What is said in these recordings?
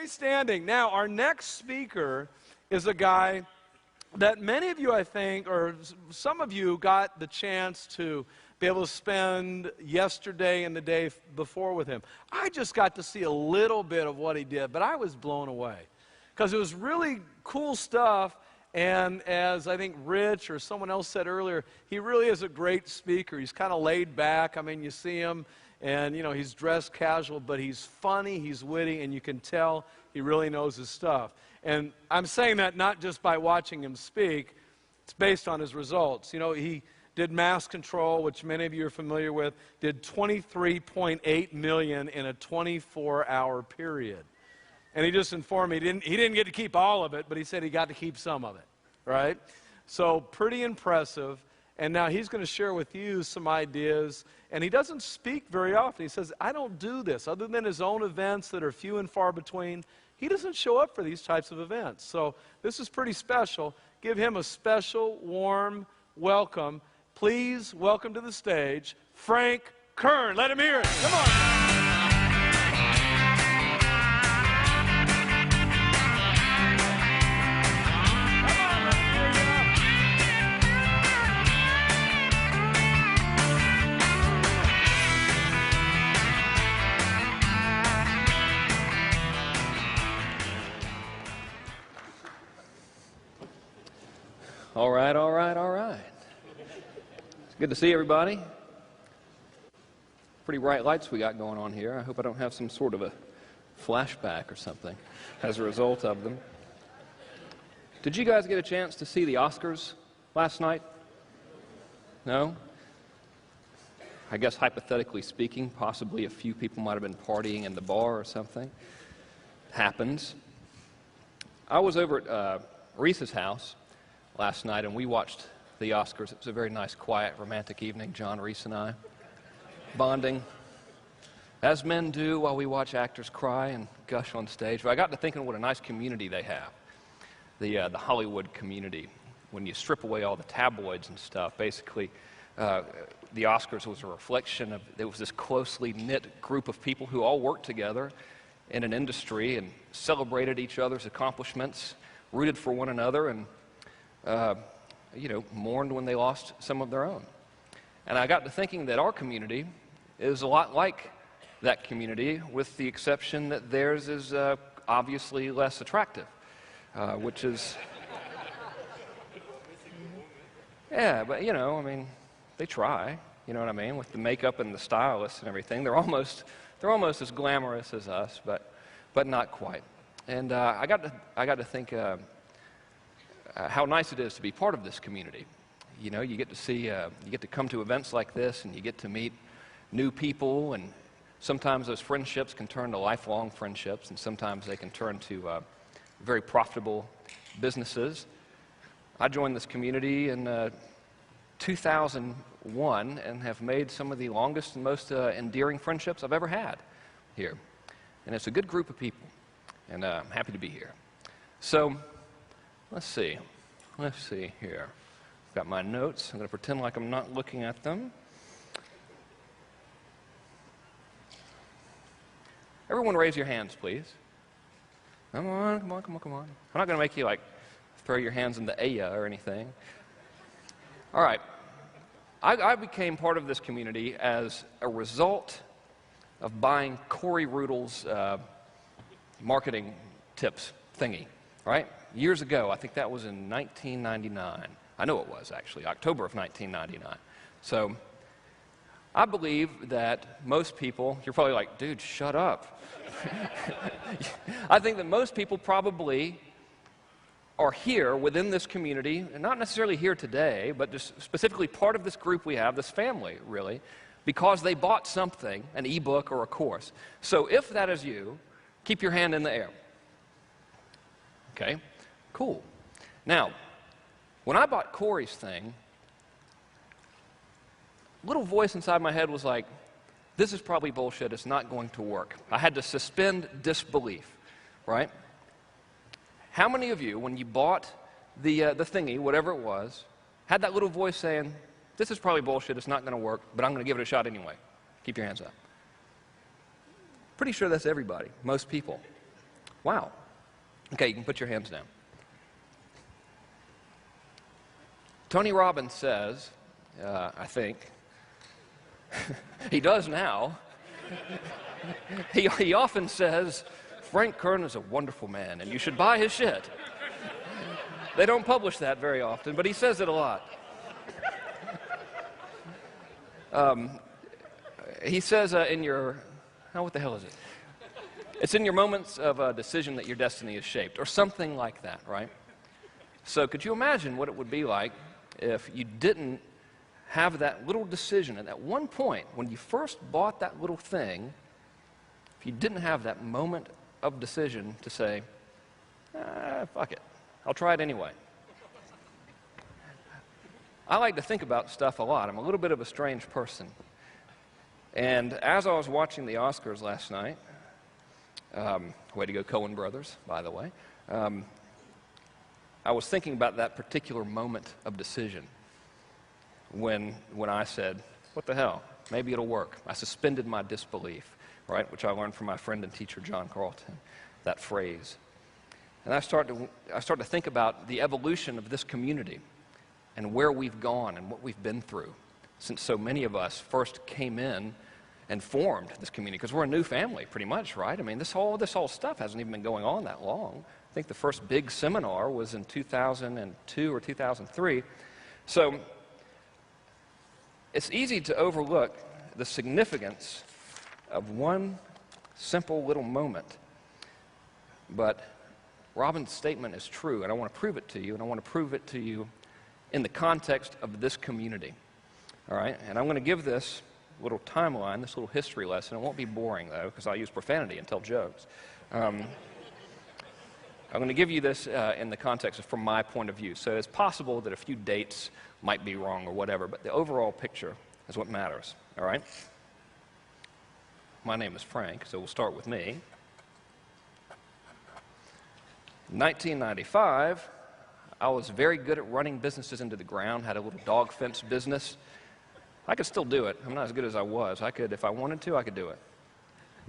stay standing. Now, our next speaker is a guy that many of you, I think, or some of you got the chance to be able to spend yesterday and the day before with him. I just got to see a little bit of what he did, but I was blown away because it was really cool stuff. And as I think Rich or someone else said earlier, he really is a great speaker. He's kind of laid back. I mean, you see him, and, you know, he's dressed casual, but he's funny, he's witty, and you can tell he really knows his stuff. And I'm saying that not just by watching him speak. It's based on his results. You know, he did mass control, which many of you are familiar with, did 23.8 million in a 24-hour period. And he just informed me he didn't get to keep all of it, but he said he got to keep some of it, right? So pretty impressive. And now he's going to share with you some ideas. And he doesn't speak very often. He says, I don't do this. Other than his own events that are few and far between, he doesn't show up for these types of events. So this is pretty special. Give him a special, warm welcome. Please welcome to the stage, Frank Kern. Let him hear it. Come on. All right, all right, all right. It's good to see everybody. Pretty bright lights we got going on here. I hope I don't have some sort of a flashback or something as a result of them. Did you guys get a chance to see the Oscars last night? No? I guess hypothetically speaking, possibly a few people might have been partying in the bar or something. Happens. I was over at Reese's house last night, and we watched the Oscars. It was a very nice, quiet, romantic evening, John, Reese, and I, bonding, as men do while we watch actors cry and gush on stage. But I got to thinking what a nice community they have, the Hollywood community. When you strip away all the tabloids and stuff, basically, the Oscars was a reflection of, it was this closely knit group of people who all worked together in an industry and celebrated each other's accomplishments, rooted for one another, and you know, mourned when they lost some of their own. And I got to thinking that our community is a lot like that community, with the exception that theirs is obviously less attractive, which is, yeah, but you know, I mean, they try, you know what I mean, with the makeup and the stylists and everything. They're almost as glamorous as us, but not quite. And I got to think how nice it is to be part of this community. You know, you get to see, you get to come to events like this, and you get to meet new people, and sometimes those friendships can turn to lifelong friendships, and sometimes they can turn to very profitable businesses. I joined this community in 2001 and have made some of the longest and most endearing friendships I've ever had here. And it's a good group of people, and I'm happy to be here. So, let's see here. I've got my notes. I'm going to pretend like I'm not looking at them. Everyone raise your hands, please. Come on, come on, come on, come on. I'm not going to make you, like, throw your hands in the aya or anything. All right. I became part of this community as a result of buying Corey Rudel's marketing tips thingy, right? Years ago, I think that was in 1999. I know it was, actually, October of 1999. So I believe that most people, you're probably like, dude, shut up. I think that most people probably are here within this community, and not necessarily here today, but just specifically part of this group we have, this family, really, because they bought something, an ebook or a course. So if that is you, keep your hand in the air. Okay? Cool. Now, when I bought Corey's thing, a little voice inside my head was like, this is probably bullshit, it's not going to work. I had to suspend disbelief, right? How many of you, when you bought the thingy, whatever it was, had that little voice saying, this is probably bullshit, it's not going to work, but I'm going to give it a shot anyway? Keep your hands up. Pretty sure that's everybody, most people. Wow. Okay, you can put your hands down. Tony Robbins says, I think, he does now, he often says, Frank Kern is a wonderful man and you should buy his shit. They don't publish that very often, but he says it a lot. He says what the hell is it? It's in your moments of decision that your destiny is shaped, or something like that, right? So could you imagine what it would be like if you didn't have that little decision at that one point when you first bought that little thing, if you didn't have that moment of decision to say, fuck it, I'll try it anyway. I like to think about stuff a lot. I'm a little bit of a strange person. And as I was watching the Oscars last night, way to go Coen brothers, by the way, I was thinking about that particular moment of decision when I said, what the hell, maybe it'll work. I suspended my disbelief, right, which I learned from my friend and teacher John Carlton, that phrase. And I start to think about the evolution of this community and where we've gone and what we've been through since so many of us first came in and formed this community, because we're a new family pretty much, right? I mean, this whole stuff hasn't even been going on that long. I think the first big seminar was in 2002 or 2003. So it's easy to overlook the significance of one simple little moment. But Robin's statement is true, and I want to prove it to you, and I want to prove it to you in the context of this community. All right? And I'm going to give this little timeline, this little history lesson. It won't be boring, though, because I'll use profanity and tell jokes. I'm going to give you this in the context of from my point of view. So it's possible that a few dates might be wrong or whatever, but the overall picture is what matters. All right? My name is Frank, so we'll start with me. In 1995, I was very good at running businesses into the ground, had a little dog fence business. I could still do it. I'm not as good as I was. I could, if I wanted to, I could do it.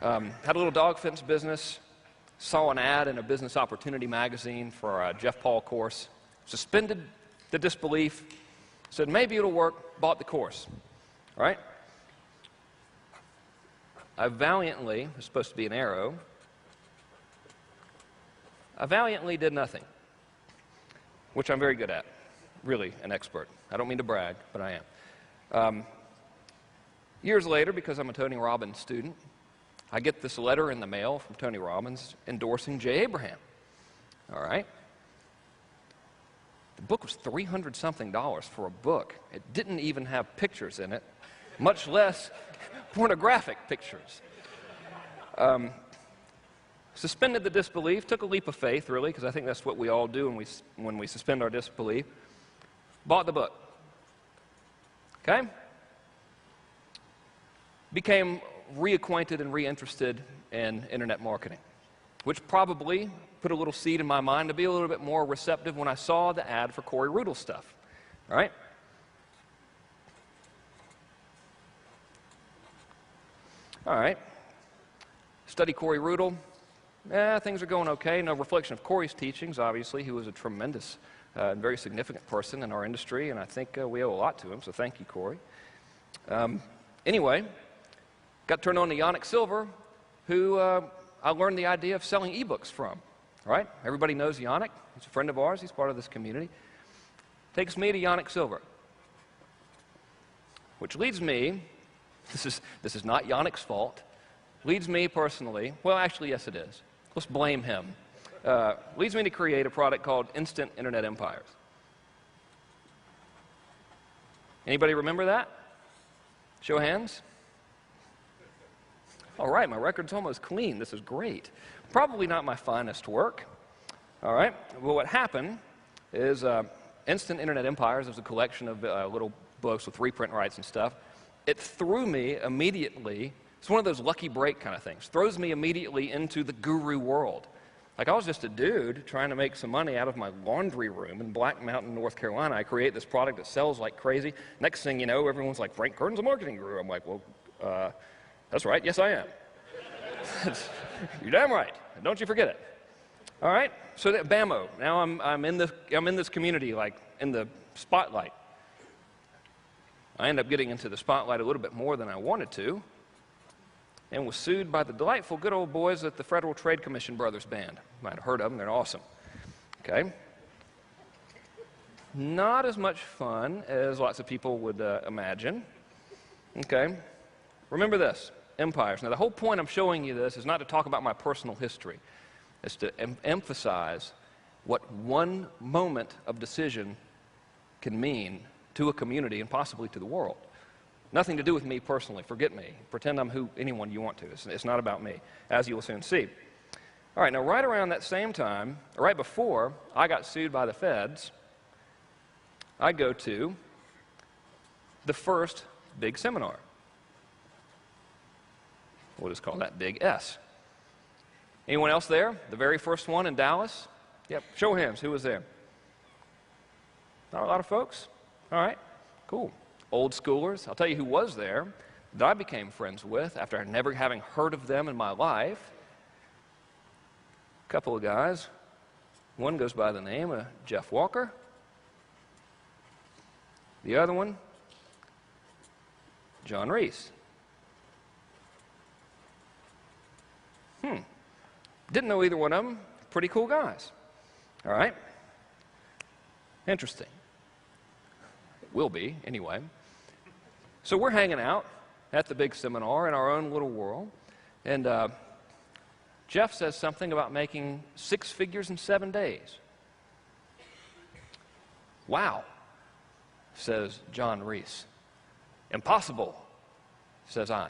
Had a little dog fence business, saw an ad in a business opportunity magazine for a Jeff Paul course, suspended the disbelief, said maybe it'll work, bought the course. All right? I valiantly, it was supposed to be an arrow, I valiantly did nothing, which I'm very good at, really an expert. I don't mean to brag, but I am. Years later, because I'm a Tony Robbins student, I get this letter in the mail from Tony Robbins endorsing Jay Abraham. All right? The book was $300-something for a book. It didn't even have pictures in it, much less pornographic pictures. Suspended the disbelief, took a leap of faith, really, because I think that's what we all do when we suspend our disbelief. Bought the book. Okay? Became reacquainted and reinterested in internet marketing, which probably put a little seed in my mind to be a little bit more receptive when I saw the ad for Corey Rudl stuff. All right? All right. Study Corey Rudl. Things are going okay. No reflection of Corey's teachings, obviously. He was a tremendous and very significant person in our industry, and I think we owe a lot to him, so thank you, Corey. Anyway, got turned on to Yannick Silver, who I learned the idea of selling ebooks from. All right? Everybody knows Yannick. He's a friend of ours. He's part of this community. Takes me to Yannick Silver, which leads me, this is not Yannick's fault, leads me personally, well, actually, yes, it is. Let's blame him. Leads me to create a product called Instant Internet Empires. Anybody remember that? Show of hands. All right, my record's almost clean. This is great. Probably not my finest work. All right, well, what happened is Instant Internet Empires is a collection of little books with reprint rights and stuff. It threw me immediately. It's one of those lucky break kind of things. Throws me immediately into the guru world. Like, I was just a dude trying to make some money out of my laundry room in Black Mountain, North Carolina. I create this product that sells like crazy. Next thing you know, everyone's like, Frank Kern's a marketing guru. I'm like, well, that's right. Yes, I am. You're damn right. Don't you forget it. All right, so that BAMO. Now I'm in this community, like in the spotlight. I end up getting into the spotlight a little bit more than I wanted to, and was sued by the delightful good old boys at the Federal Trade Commission Brothers Band. You might have heard of them, they're awesome. Okay. Not as much fun as lots of people would imagine. Okay. Remember this, empires. Now the whole point I'm showing you this is not to talk about my personal history. It's to emphasize what one moment of decision can mean to a community and possibly to the world. Nothing to do with me personally. Forget me. Pretend I'm anyone you want to. It's not about me, as you will soon see. All right, now right around that same time, right before I got sued by the feds, I go to the first big seminar. We'll just call that Big S. Anyone else there? The very first one in Dallas? Yep, show of hands. Who was there? Not a lot of folks? All right, cool. Old schoolers. I'll tell you who was there that I became friends with after never having heard of them in my life. A couple of guys. One goes by the name of Jeff Walker. The other one, John Reese. Didn't know either one of them. Pretty cool guys. All right? Interesting. It will be, anyway. So we're hanging out at the big seminar in our own little world, and Jeff says something about making 6 figures in 7 days. Wow, says John Reese. Impossible, says I.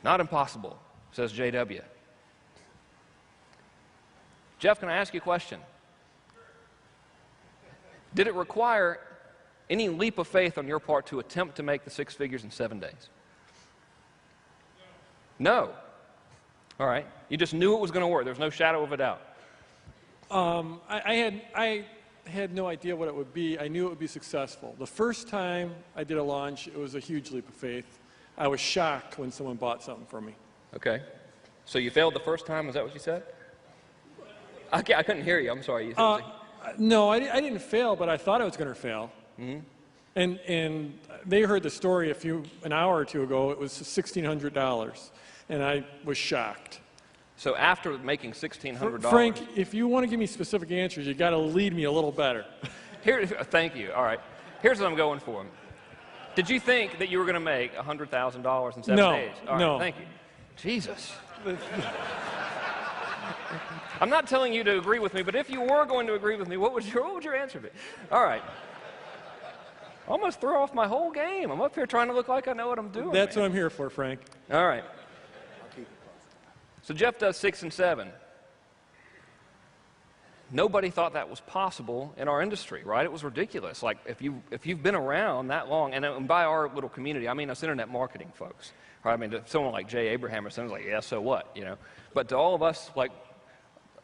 Not impossible, says J.W. Jeff, can I ask you a question? Did it require any leap of faith on your part to attempt to make the 6 figures in 7 days? No. All right. You just knew it was going to work. There's no shadow of a doubt. I had no idea what it would be. I knew it would be successful. The first time I did a launch, it was a huge leap of faith. I was shocked when someone bought something from me. Okay. So you failed the first time? Is that what you said? I couldn't hear you. I'm sorry. No, I didn't fail, but I thought I was going to fail. Mm-hmm. And they heard the story an hour or two ago. It was $1,600, and I was shocked. So after making $1,600, Frank, if you want to give me specific answers, you got to lead me a little better. Thank you. All right. Here's what I'm going for. Did you think that you were going to make $100,000 in 7 days? All right, no. Thank you. Jesus. I'm not telling you to agree with me, but if you were going to agree with me, what would your answer be? All right. Almost threw off my whole game. I'm up here trying to look like I know what I'm doing. That's what I'm here for, Frank. All right. So Jeff does 6 and 7. Nobody thought that was possible in our industry, right? It was ridiculous. Like if you've been around that long, and by our little community, I mean us internet marketing folks. Right? I mean, to someone like Jay Abraham or something, like, yeah, so what, you know? But to all of us, like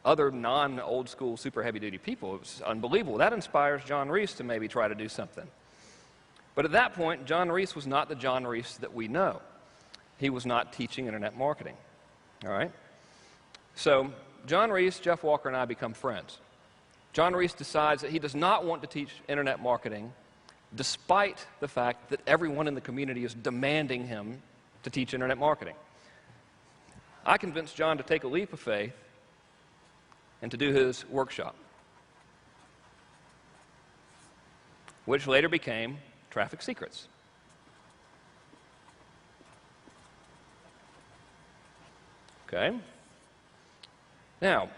other non-old school, super heavy-duty people, it was unbelievable. That inspires John Reese to maybe try to do something. But at that point, John Reese was not the John Reese that we know. He was not teaching internet marketing. All right? So John Reese, Jeff Walker, and I become friends. John Reese decides that he does not want to teach internet marketing, despite the fact that everyone in the community is demanding him to teach internet marketing. I convinced John to take a leap of faith and to do his workshop, which later became Traffic Secrets. Okay? Now,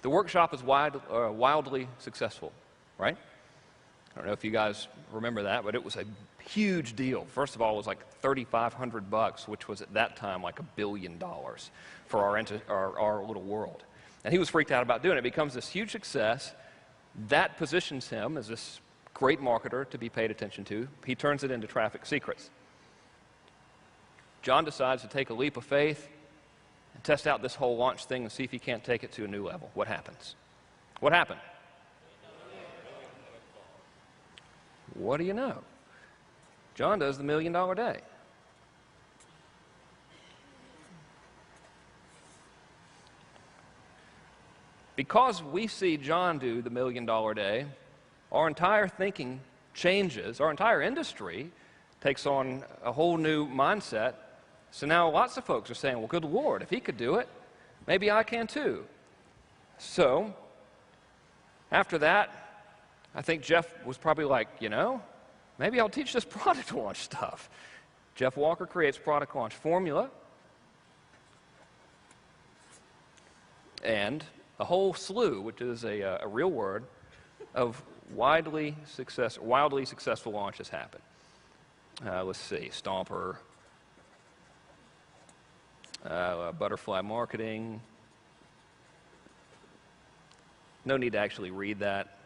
the workshop is wildly successful, right? I don't know if you guys remember that, but it was a huge deal. First of all, it was like $3,500, which was at that time like $1 billion for our little world. And he was freaked out about doing it. It becomes this huge success. That positions him as this great marketer to be paid attention to. He turns it into Traffic Secrets. John decides to take a leap of faith and test out this whole launch thing and see if he can't take it to a new level. What happens? What happened? What do you know? John does the $1 million day. because we see John do the $1 million day, our entire thinking changes. Our entire industry takes on a whole new mindset. So now lots of folks are saying, well, good Lord, if he could do it, maybe I can too. So after that, I think Jeff was probably like, maybe I'll teach this product launch stuff. Jeff Walker creates product launch formula and a whole slew, which is a real word, of wildly successful launches happen. Let's see, Stomper, butterfly marketing. No need to actually read that.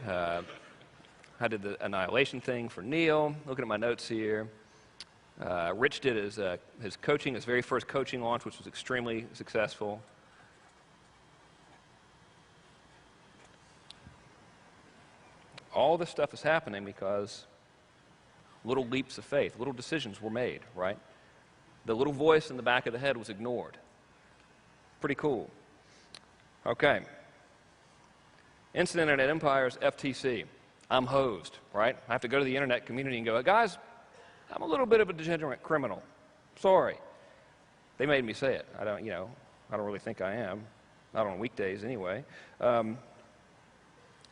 I did the annihilation thing for Neil. Looking at my notes here. Rich did his very first coaching launch, which was extremely successful. All this stuff is happening because little leaps of faith, little decisions were made, right? The little voice in the back of the head was ignored. Pretty cool. Okay. Instant Internet Empires, FTC. I'm hosed, right? I have to go to the internet community and go, guys, I'm a little bit of a degenerate criminal. Sorry. They made me say it. I don't really think I am. Not on weekdays anyway.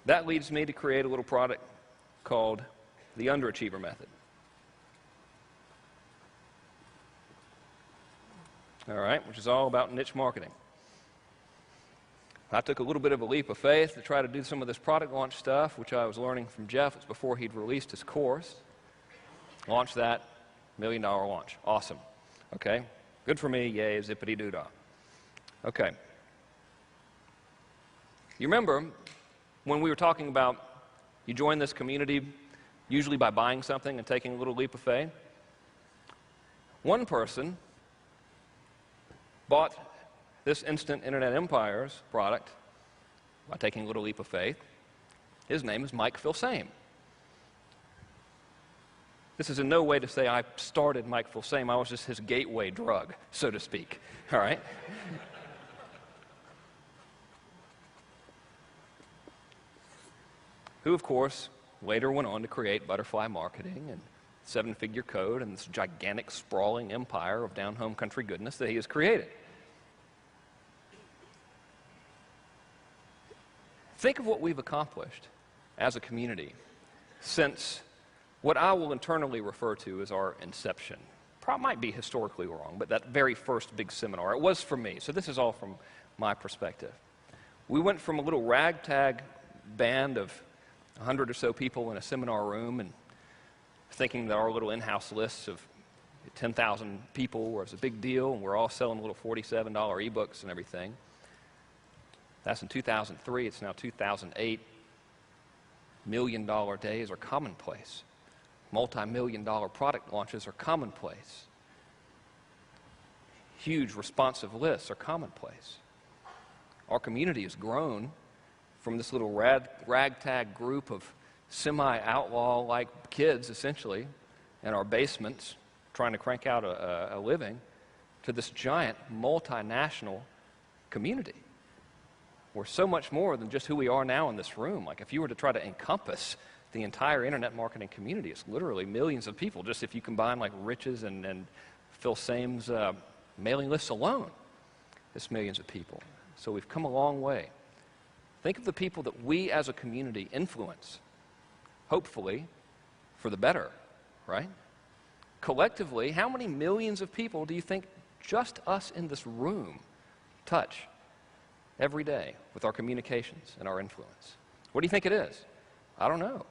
That leads me to create a little product called the Underachiever Method. All right, which is all about niche marketing. I took a little bit of a leap of faith to try to do some of this product launch stuff, which I was learning from Jeff. It's before he'd released his course. Launched that, $1 million launch. Awesome. Okay, good for me, yay, zippity-doo-dah. Okay. You remember when we were talking about you join this community usually by buying something and taking a little leap of faith? One person bought this Instant Internet Empires product by taking a little leap of faith. His name is Mike Filsame. This is in no way to say I started Mike Filsame. I was just his gateway drug, so to speak. All right? Who, of course, later went on to create Butterfly Marketing and Seven-Figure Code and this gigantic, sprawling empire of down-home country goodness that he has created. Think of what we've accomplished as a community since what I will internally refer to as our inception. Probably might be historically wrong, but that very first big seminar, it was for me, so this is all from my perspective. We went from a little ragtag band of 100 or so people in a seminar room and thinking that our little in-house lists of 10,000 people was a big deal, and we're all selling little $47 ebooks and everything. That's in 2003. It's now 2008. $1 million days are commonplace. Multi-million-dollar product launches are commonplace. Huge responsive lists are commonplace. Our community has grown from this little ragtag group of semi-outlaw-like kids, essentially, in our basements trying to crank out a living, to this giant multinational community. We're so much more than just who we are now in this room. Like, if you were to try to encompass the entire internet marketing community, it's literally millions of people, just if you combine like Rich's and Phil Same's mailing lists alone. It's millions of people. So we've come a long way. Think of the people that we as a community influence, hopefully for the better, right? Collectively, how many millions of people do you think just us in this room touch every day with our communications and our influence? What do you think it is? I don't know.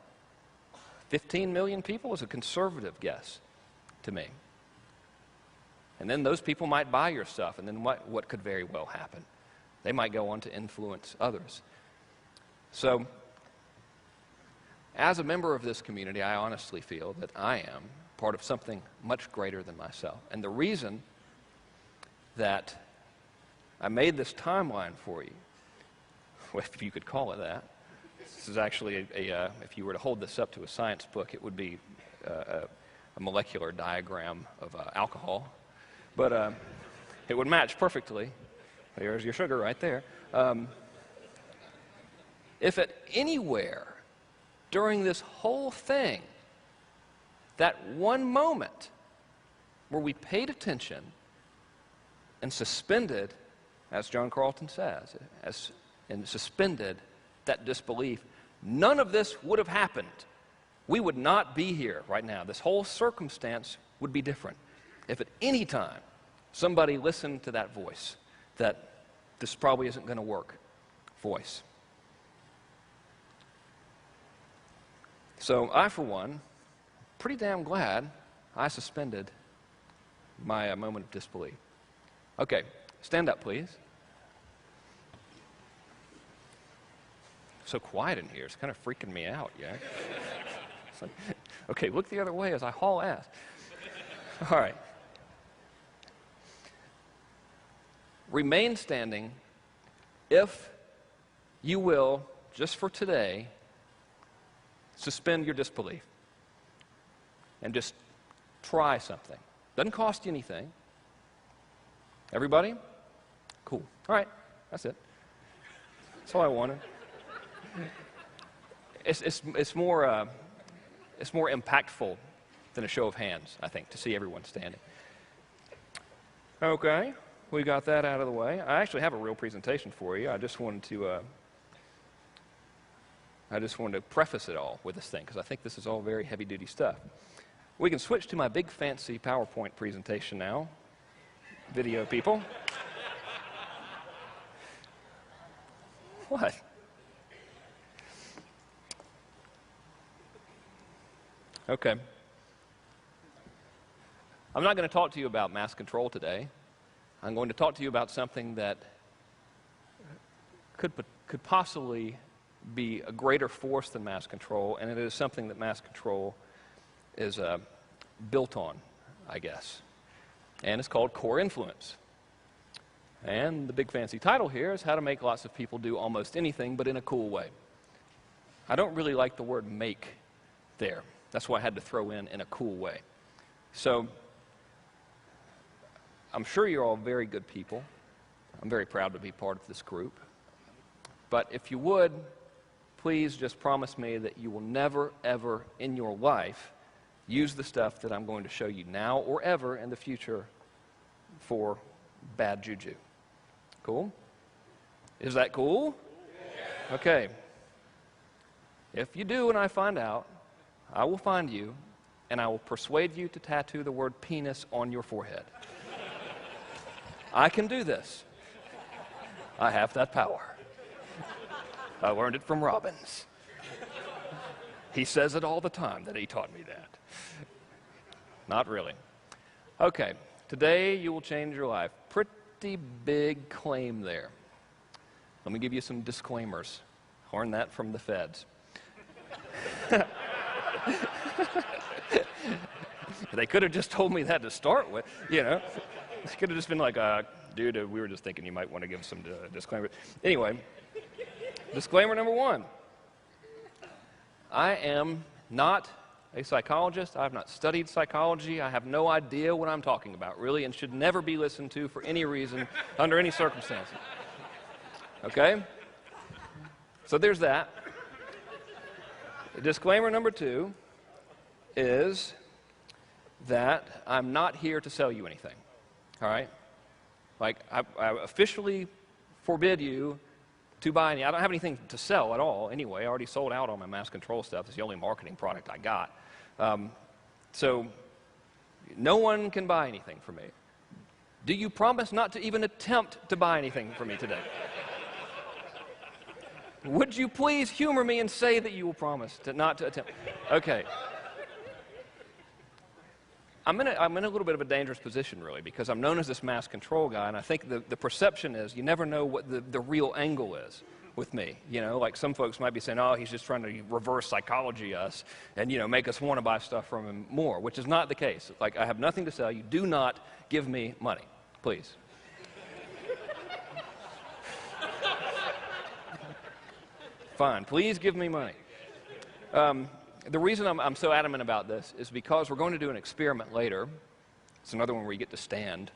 15 million people is a conservative guess to me. And then those people might buy your stuff, and then what could very well happen? They might go on to influence others. So, as a member of this community, I honestly feel that I am part of something much greater than myself. And the reason that I made this timeline for you, if you could call it that, this is actually if you were to hold this up to a science book, it would be a molecular diagram of alcohol. But it would match perfectly. There's your sugar right there. If at anywhere during this whole thing, that one moment where we paid attention and suspended, as John Carlton says, and suspended that disbelief, none of this would have happened. We would not be here right now. This whole circumstance would be different if at any time somebody listened to that voice, that this probably isn't going to work voice. So I, for one, pretty damn glad I suspended my moment of disbelief. Okay, stand up, please. So quiet in here. It's kind of freaking me out, yeah? It's like, okay, look the other way as I haul ass. All right. Remain standing if you will, just for today, suspend your disbelief and just try something. Doesn't cost you anything. Everybody? Cool. All right, that's it. That's all I wanted. It's more impactful than a show of hands, I think, to see everyone standing. Okay, we got that out of the way. I actually have a real presentation for you. I just wanted to preface it all with this thing because I think this is all very heavy-duty stuff. We can switch to my big fancy PowerPoint presentation now. Video people. What? Okay. I'm not going to talk to you about mass control today. I'm going to talk to you about something that could possibly be a greater force than mass control, and it is something that mass control is built on, I guess. And it's called core influence. And the big fancy title here is how to make lots of people do almost anything, but in a cool way. I don't really like the word make there. That's why I had to throw in a cool way. So I'm sure you're all very good people. I'm very proud to be part of this group. But if you would, please just promise me that you will never, ever in your life use the stuff that I'm going to show you now or ever in the future for bad juju. Cool? Is that cool? Yeah. Okay. If you do and I find out, I will find you and I will persuade you to tattoo the word penis on your forehead. I can do this. I have that power. I learned it from Robbins. He says it all the time that he taught me that. Not really. Okay, today you will change your life. Pretty big claim there. Let me give you some disclaimers. Learned that from the feds. They could have just told me that to start with, you know. It could have just been like, dude, we were just thinking you might want to give some disclaimers. Anyway, disclaimer number one. I am not a psychologist. I have not studied psychology. I have no idea what I'm talking about, really, and should never be listened to for any reason, under any circumstances. Okay? So there's that. Disclaimer number two is that I'm not here to sell you anything. All right? Like, I officially forbid you to buy any. I don't have anything to sell at all anyway. I already sold out all my mass control stuff. It's the only marketing product I got. So no one can buy anything from me. Do you promise not to even attempt to buy anything from me today? Would you please humor me and say that you will promise not to attempt? Okay. I'm in a little bit of a dangerous position, really, because I'm known as this mass control guy, and I think the perception is you never know what the real angle is with me. You know, like some folks might be saying, oh, he's just trying to reverse psychology us and, you know, make us want to buy stuff from him more, which is not the case. Like, I have nothing to sell you. Do not give me money, please. Fine, please give me money. The reason I'm so adamant about this is because we're going to do an experiment later. It's another one where you get to stand.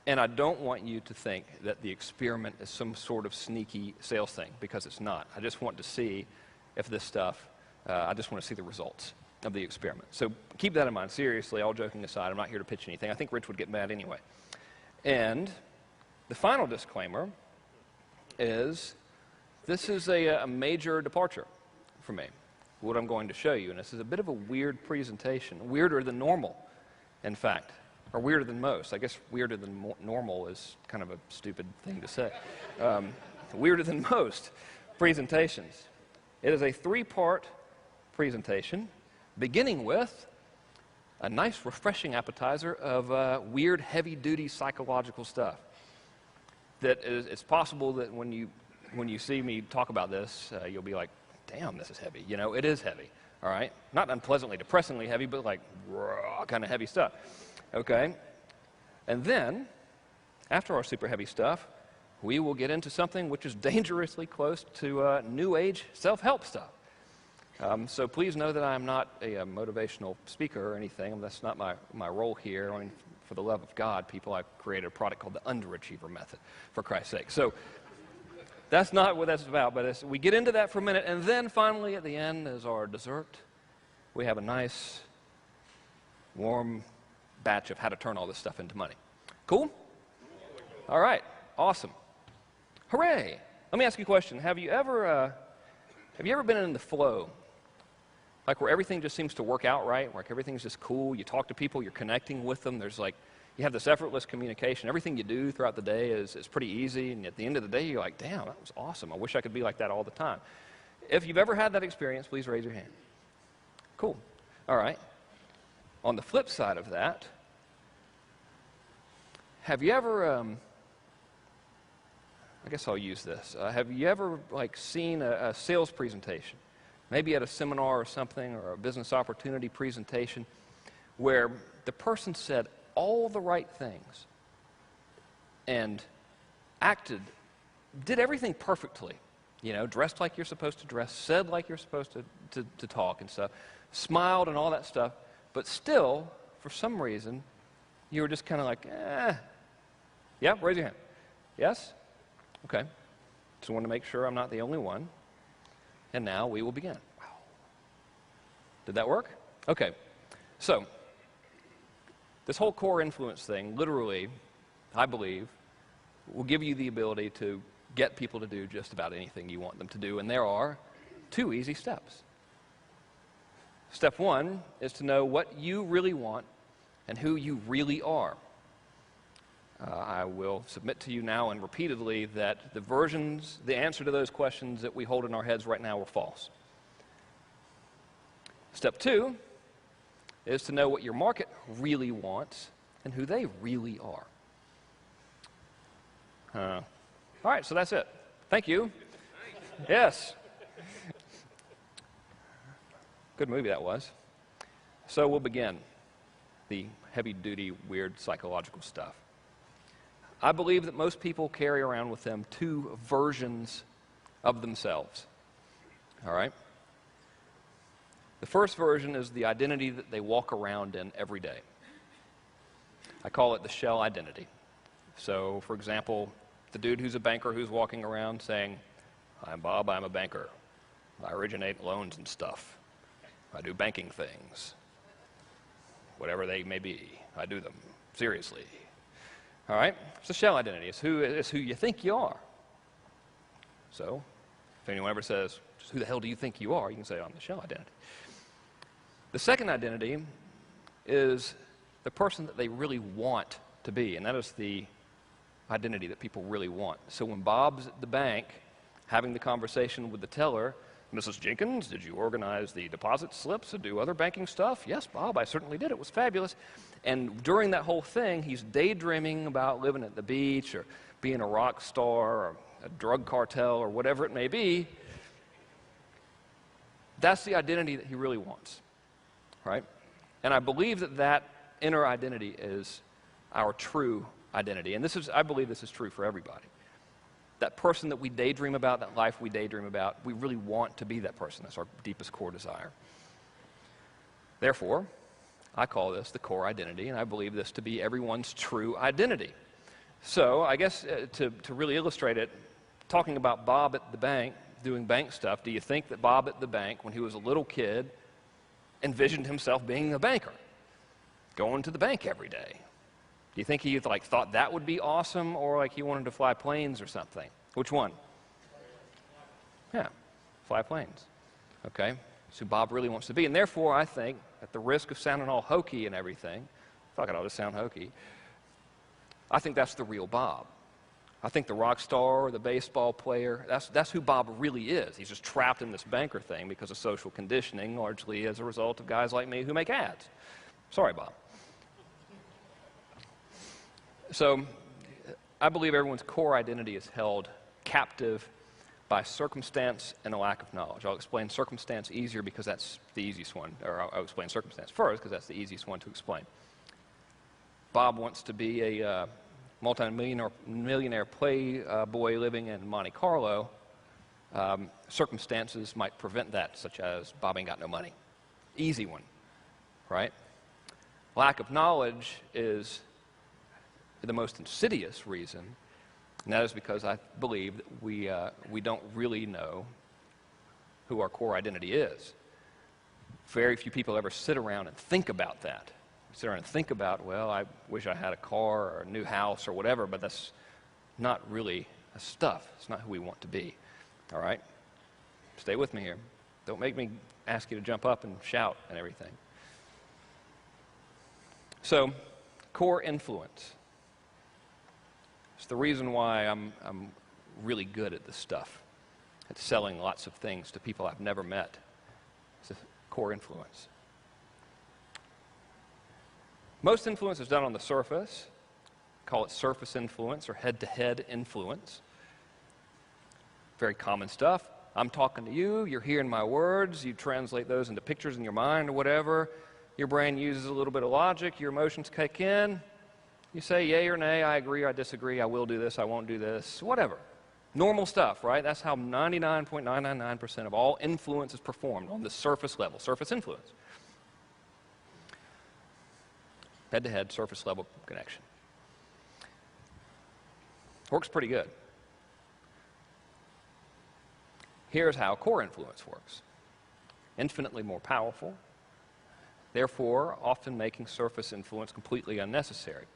And I don't want you to think that the experiment is some sort of sneaky sales thing, because it's not. I just want to see if this stuff, I just want to see the results of the experiment. So keep that in mind. Seriously, all joking aside, I'm not here to pitch anything. I think Rich would get mad anyway. And the final disclaimer is this is a major departure for me, what I'm going to show you. And this is a bit of a weird presentation, weirder than normal, in fact. Or weirder than most. I guess weirder than normal is kind of a stupid thing to say. Weirder than most presentations. It is a 3-part presentation, beginning with a nice, refreshing appetizer of weird, heavy-duty psychological stuff. It's possible that when you see me talk about this, you'll be like, damn, this is heavy. You know, it is heavy, all right? Not unpleasantly, depressingly heavy, but like raw kind of heavy stuff. Okay, and then, after our super heavy stuff, we will get into something which is dangerously close to New Age self-help stuff. So please know that I'm not a motivational speaker or anything. That's not my role here. I mean, for the love of God, people, I've created a product called the Underachiever Method, for Christ's sake. So that's not what that's about, but we get into that for a minute, and then finally at the end, as our dessert, we have a nice, warm batch of how to turn all this stuff into money. Cool? All right. Awesome. Hooray. Let me ask you a question. Have you ever been in the flow? Like where everything just seems to work out right, where everything's just cool, you talk to people, you're connecting with them, there's like, you have this effortless communication. Everything you do throughout the day is pretty easy, and at the end of the day, you're like, damn, that was awesome. I wish I could be like that all the time. If you've ever had that experience, please raise your hand. Cool. All right. On the flip side of that, have you ever, I guess I'll use this. Have you ever seen a sales presentation, maybe at a seminar or something, or a business opportunity presentation, where the person said all the right things and did everything perfectly, you know, dressed like you're supposed to dress, said like you're supposed to talk and stuff, smiled and all that stuff, but still, for some reason, you were just kind of like, eh. Yeah, raise your hand. Yes? Okay. Just want to make sure I'm not the only one. And now we will begin. Wow. Did that work? Okay. So, this whole core influence thing, literally, I believe, will give you the ability to get people to do just about anything you want them to do. And there are 2 easy steps. Step 1 is to know what you really want and who you really are. I will submit to you now and repeatedly that the answer to those questions that we hold in our heads right now are false. Step 2 is to know what your market really wants and who they really are. All right, so that's it. Thank you. Yes. Good movie that was. So we'll begin the heavy-duty, weird psychological stuff. I believe that most people carry around with them 2 versions of themselves. All right? The first version is the identity that they walk around in every day. I call it the shell identity. So, for example, the dude who's a banker who's walking around saying, I'm Bob, I'm a banker. I originate loans and stuff. I do banking things. Whatever they may be, I do them. Seriously. All right? It's the shell identity. It's who you think you are. So, if anyone ever says, who the hell do you think you are? You can say, I'm the shell identity. The second identity is the person that they really want to be, and that is the identity that people really want. So when Bob's at the bank having the conversation with the teller, Mrs. Jenkins, did you organize the deposit slips and do other banking stuff? Yes, Bob, I certainly did. It was fabulous. And during that whole thing, he's daydreaming about living at the beach or being a rock star or a drug cartel or whatever it may be. That's the identity that he really wants, right? And I believe that that inner identity is our true identity. And I believe this is true for everybody. That person that we daydream about, that life we daydream about, we really want to be that person. That's our deepest core desire. Therefore, I call this the core identity, and I believe this to be everyone's true identity. So I guess to really illustrate it, talking about Bob at the bank doing bank stuff, do you think that Bob at the bank, when he was a little kid, envisioned himself being a banker, going to the bank every day? Do you think he thought that would be awesome, or like he wanted to fly planes or something? Which one? Yeah, fly planes. Okay, so Bob really wants to be. And therefore, I think, at the risk of sounding all hokey and everything, I feel like it ought to sound hokey, I think that's the real Bob. I think the rock star or the baseball player, that's who Bob really is. He's just trapped in this banker thing because of social conditioning, largely as a result of guys like me who make ads. Sorry, Bob. So I believe everyone's core identity is held captive by circumstance and a lack of knowledge. I'll explain circumstance easier because that's the easiest one, or I'll explain circumstance first because that's the easiest one to explain. Bob wants to be a multi-millionaire playboy living in Monte Carlo. Circumstances might prevent that, such as Bob ain't got no money. Easy one, right? Lack of knowledge is the most insidious reason, and that is because I believe that we don't really know who our core identity is. Very few people ever sit around and think about that. Sit around and think about, well, I wish I had a car or a new house or whatever, but that's not really stuff. It's not who we want to be. All right? Stay with me here. Don't make me ask you to jump up and shout and everything. So, core influence. It's the reason why I'm really good at this stuff, at selling lots of things to people I've never met. It's a core influence. Most influence is done on the surface. Call it surface influence or head-to-head influence. Very common stuff. I'm talking to you, you're hearing my words, you translate those into pictures in your mind or whatever. Your brain uses a little bit of logic, your emotions kick in. You say yay or nay, I agree, I disagree, I will do this, I won't do this, whatever. Normal stuff, right? That's how 99.999% of all influence is performed on the surface level, surface influence. Head-to-head, surface-level connection. Works pretty good. Here's how core influence works. Infinitely more powerful, therefore often making surface influence completely unnecessary.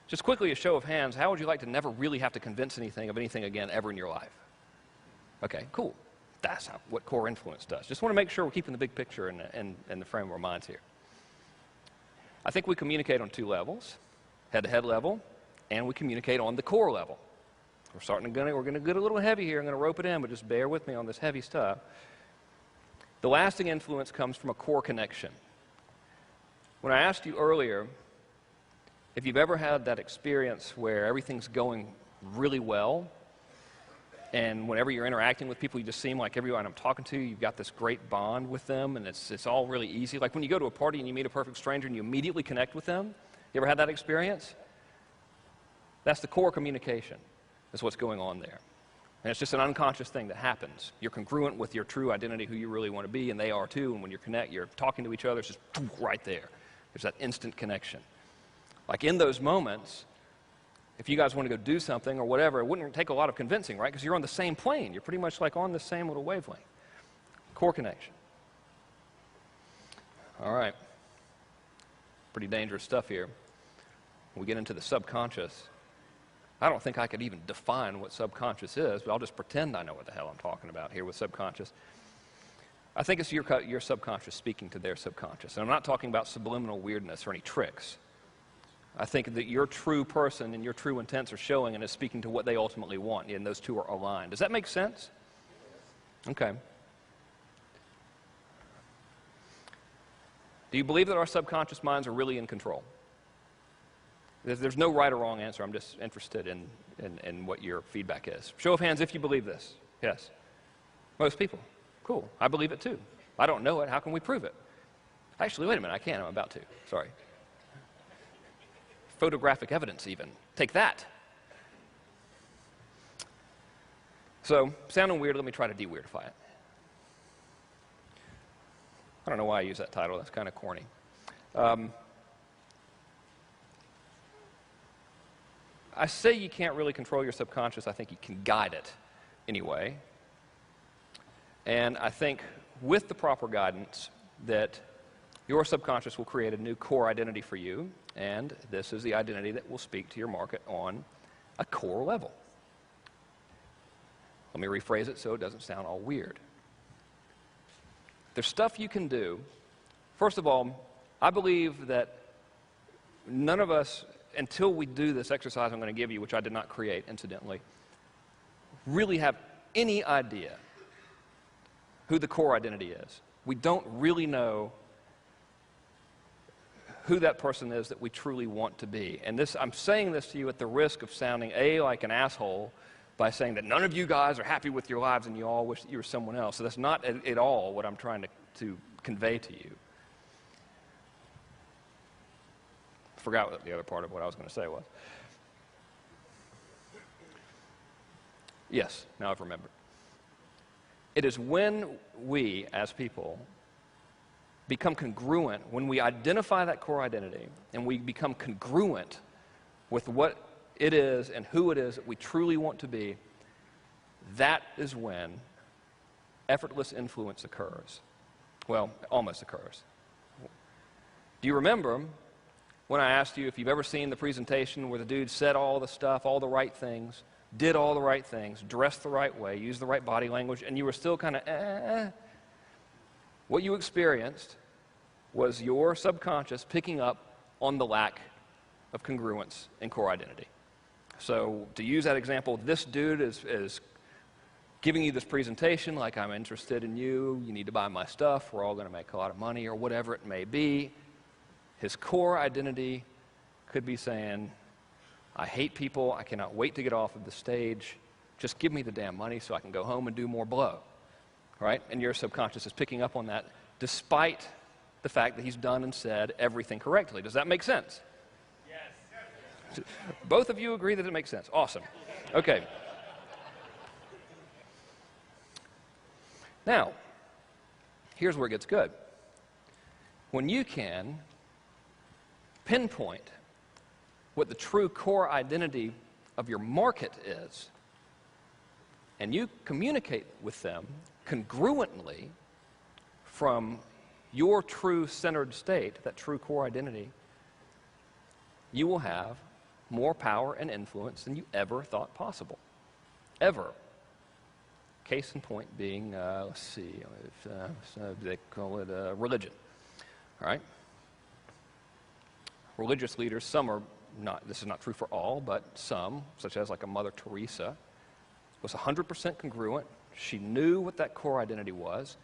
Just quickly, a show of hands, how would you like to never really have to convince anything of anything again ever in your life? Okay, cool. That's what core influence does. Just want to make sure we're keeping the big picture in the frame of our minds here. I think we communicate on two levels, head-to-head level, and we communicate on the core level. We're going to get a little heavy here. I'm going to rope it in, but just bear with me on this heavy stuff. The lasting influence comes from a core connection. When I asked you earlier if you've ever had that experience where everything's going really well, and whenever you're interacting with people, you just seem like everyone I'm talking to, you've got this great bond with them, and it's all really easy. Like when you go to a party and you meet a perfect stranger and you immediately connect with them. You ever had that experience? That's the core communication. That's what's going on there. And it's just an unconscious thing that happens. You're congruent with your true identity, who you really want to be, and they are too. And when you're talking to each other, it's just right there. There's that instant connection. Like in those moments, if you guys want to go do something or whatever, it wouldn't take a lot of convincing, right? Because you're on the same plane. You're pretty much like on the same little wavelength. Core connection. All right. Pretty dangerous stuff here. When we get into the subconscious, I don't think I could even define what subconscious is, but I'll just pretend I know what the hell I'm talking about here with subconscious. I think it's your subconscious speaking to their subconscious. And I'm not talking about subliminal weirdness or any tricks. I think that your true person and your true intents are showing and is speaking to what they ultimately want, and those two are aligned. Does that make sense? Okay. Do you believe that our subconscious minds are really in control? There's no right or wrong answer. I'm just interested in what your feedback is. Show of hands if you believe this. Yes. Most people. Cool. I believe it too. I don't know it. How can we prove it? Actually, wait a minute. I can. I'm about to. Sorry. Photographic evidence even. Take that. So, sounding weird, let me try to de-weirdify it. I don't know why I use that title. That's kind of corny. I say you can't really control your subconscious. I think you can guide it anyway. And I think with the proper guidance that your subconscious will create a new core identity for you, and this is the identity that will speak to your market on a core level. Let me rephrase it so it doesn't sound all weird. There's stuff you can do. First of all, I believe that none of us, until we do this exercise I'm going to give you, which I did not create, incidentally, really have any idea who the core identity is. We don't really know who that person is that we truly want to be. And this, I'm saying this to you at the risk of sounding like an asshole by saying that none of you guys are happy with your lives and you all wish that you were someone else. So that's not at all what I'm trying to convey to you. Forgot what the other part of what I was going to say was. Yes, now I've remembered. It is when we, as people, become congruent, when we identify that core identity and we become congruent with what it is and who it is that we truly want to be, that is when effortless influence occurs. Well, almost occurs. Do you remember when I asked you if you've ever seen the presentation where the dude said all the stuff, all the right things, did all the right things, dressed the right way, used the right body language, and you were still kind of What you experienced was your subconscious picking up on the lack of congruence in core identity. So to use that example, this dude is giving you this presentation like, I'm interested in you, you need to buy my stuff, we're all going to make a lot of money, or whatever it may be. His core identity could be saying, I hate people, I cannot wait to get off of the stage, just give me the damn money so I can go home and do more blow. Right? And your subconscious is picking up on that despite the fact that he's done and said everything correctly. Does that make sense? Yes. Both of you agree that it makes sense. Awesome. Okay. Now, here's where it gets good. When you can pinpoint what the true core identity of your market is, and you communicate with them congruently from your true centered state, that true core identity, you will have more power and influence than you ever thought possible. Ever. Case in point being, let's see, they call it religion. All right? Religious leaders, some are not, this is not true for all, but some, such as like a Mother Teresa, was 100% congruent. She knew what that core identity was.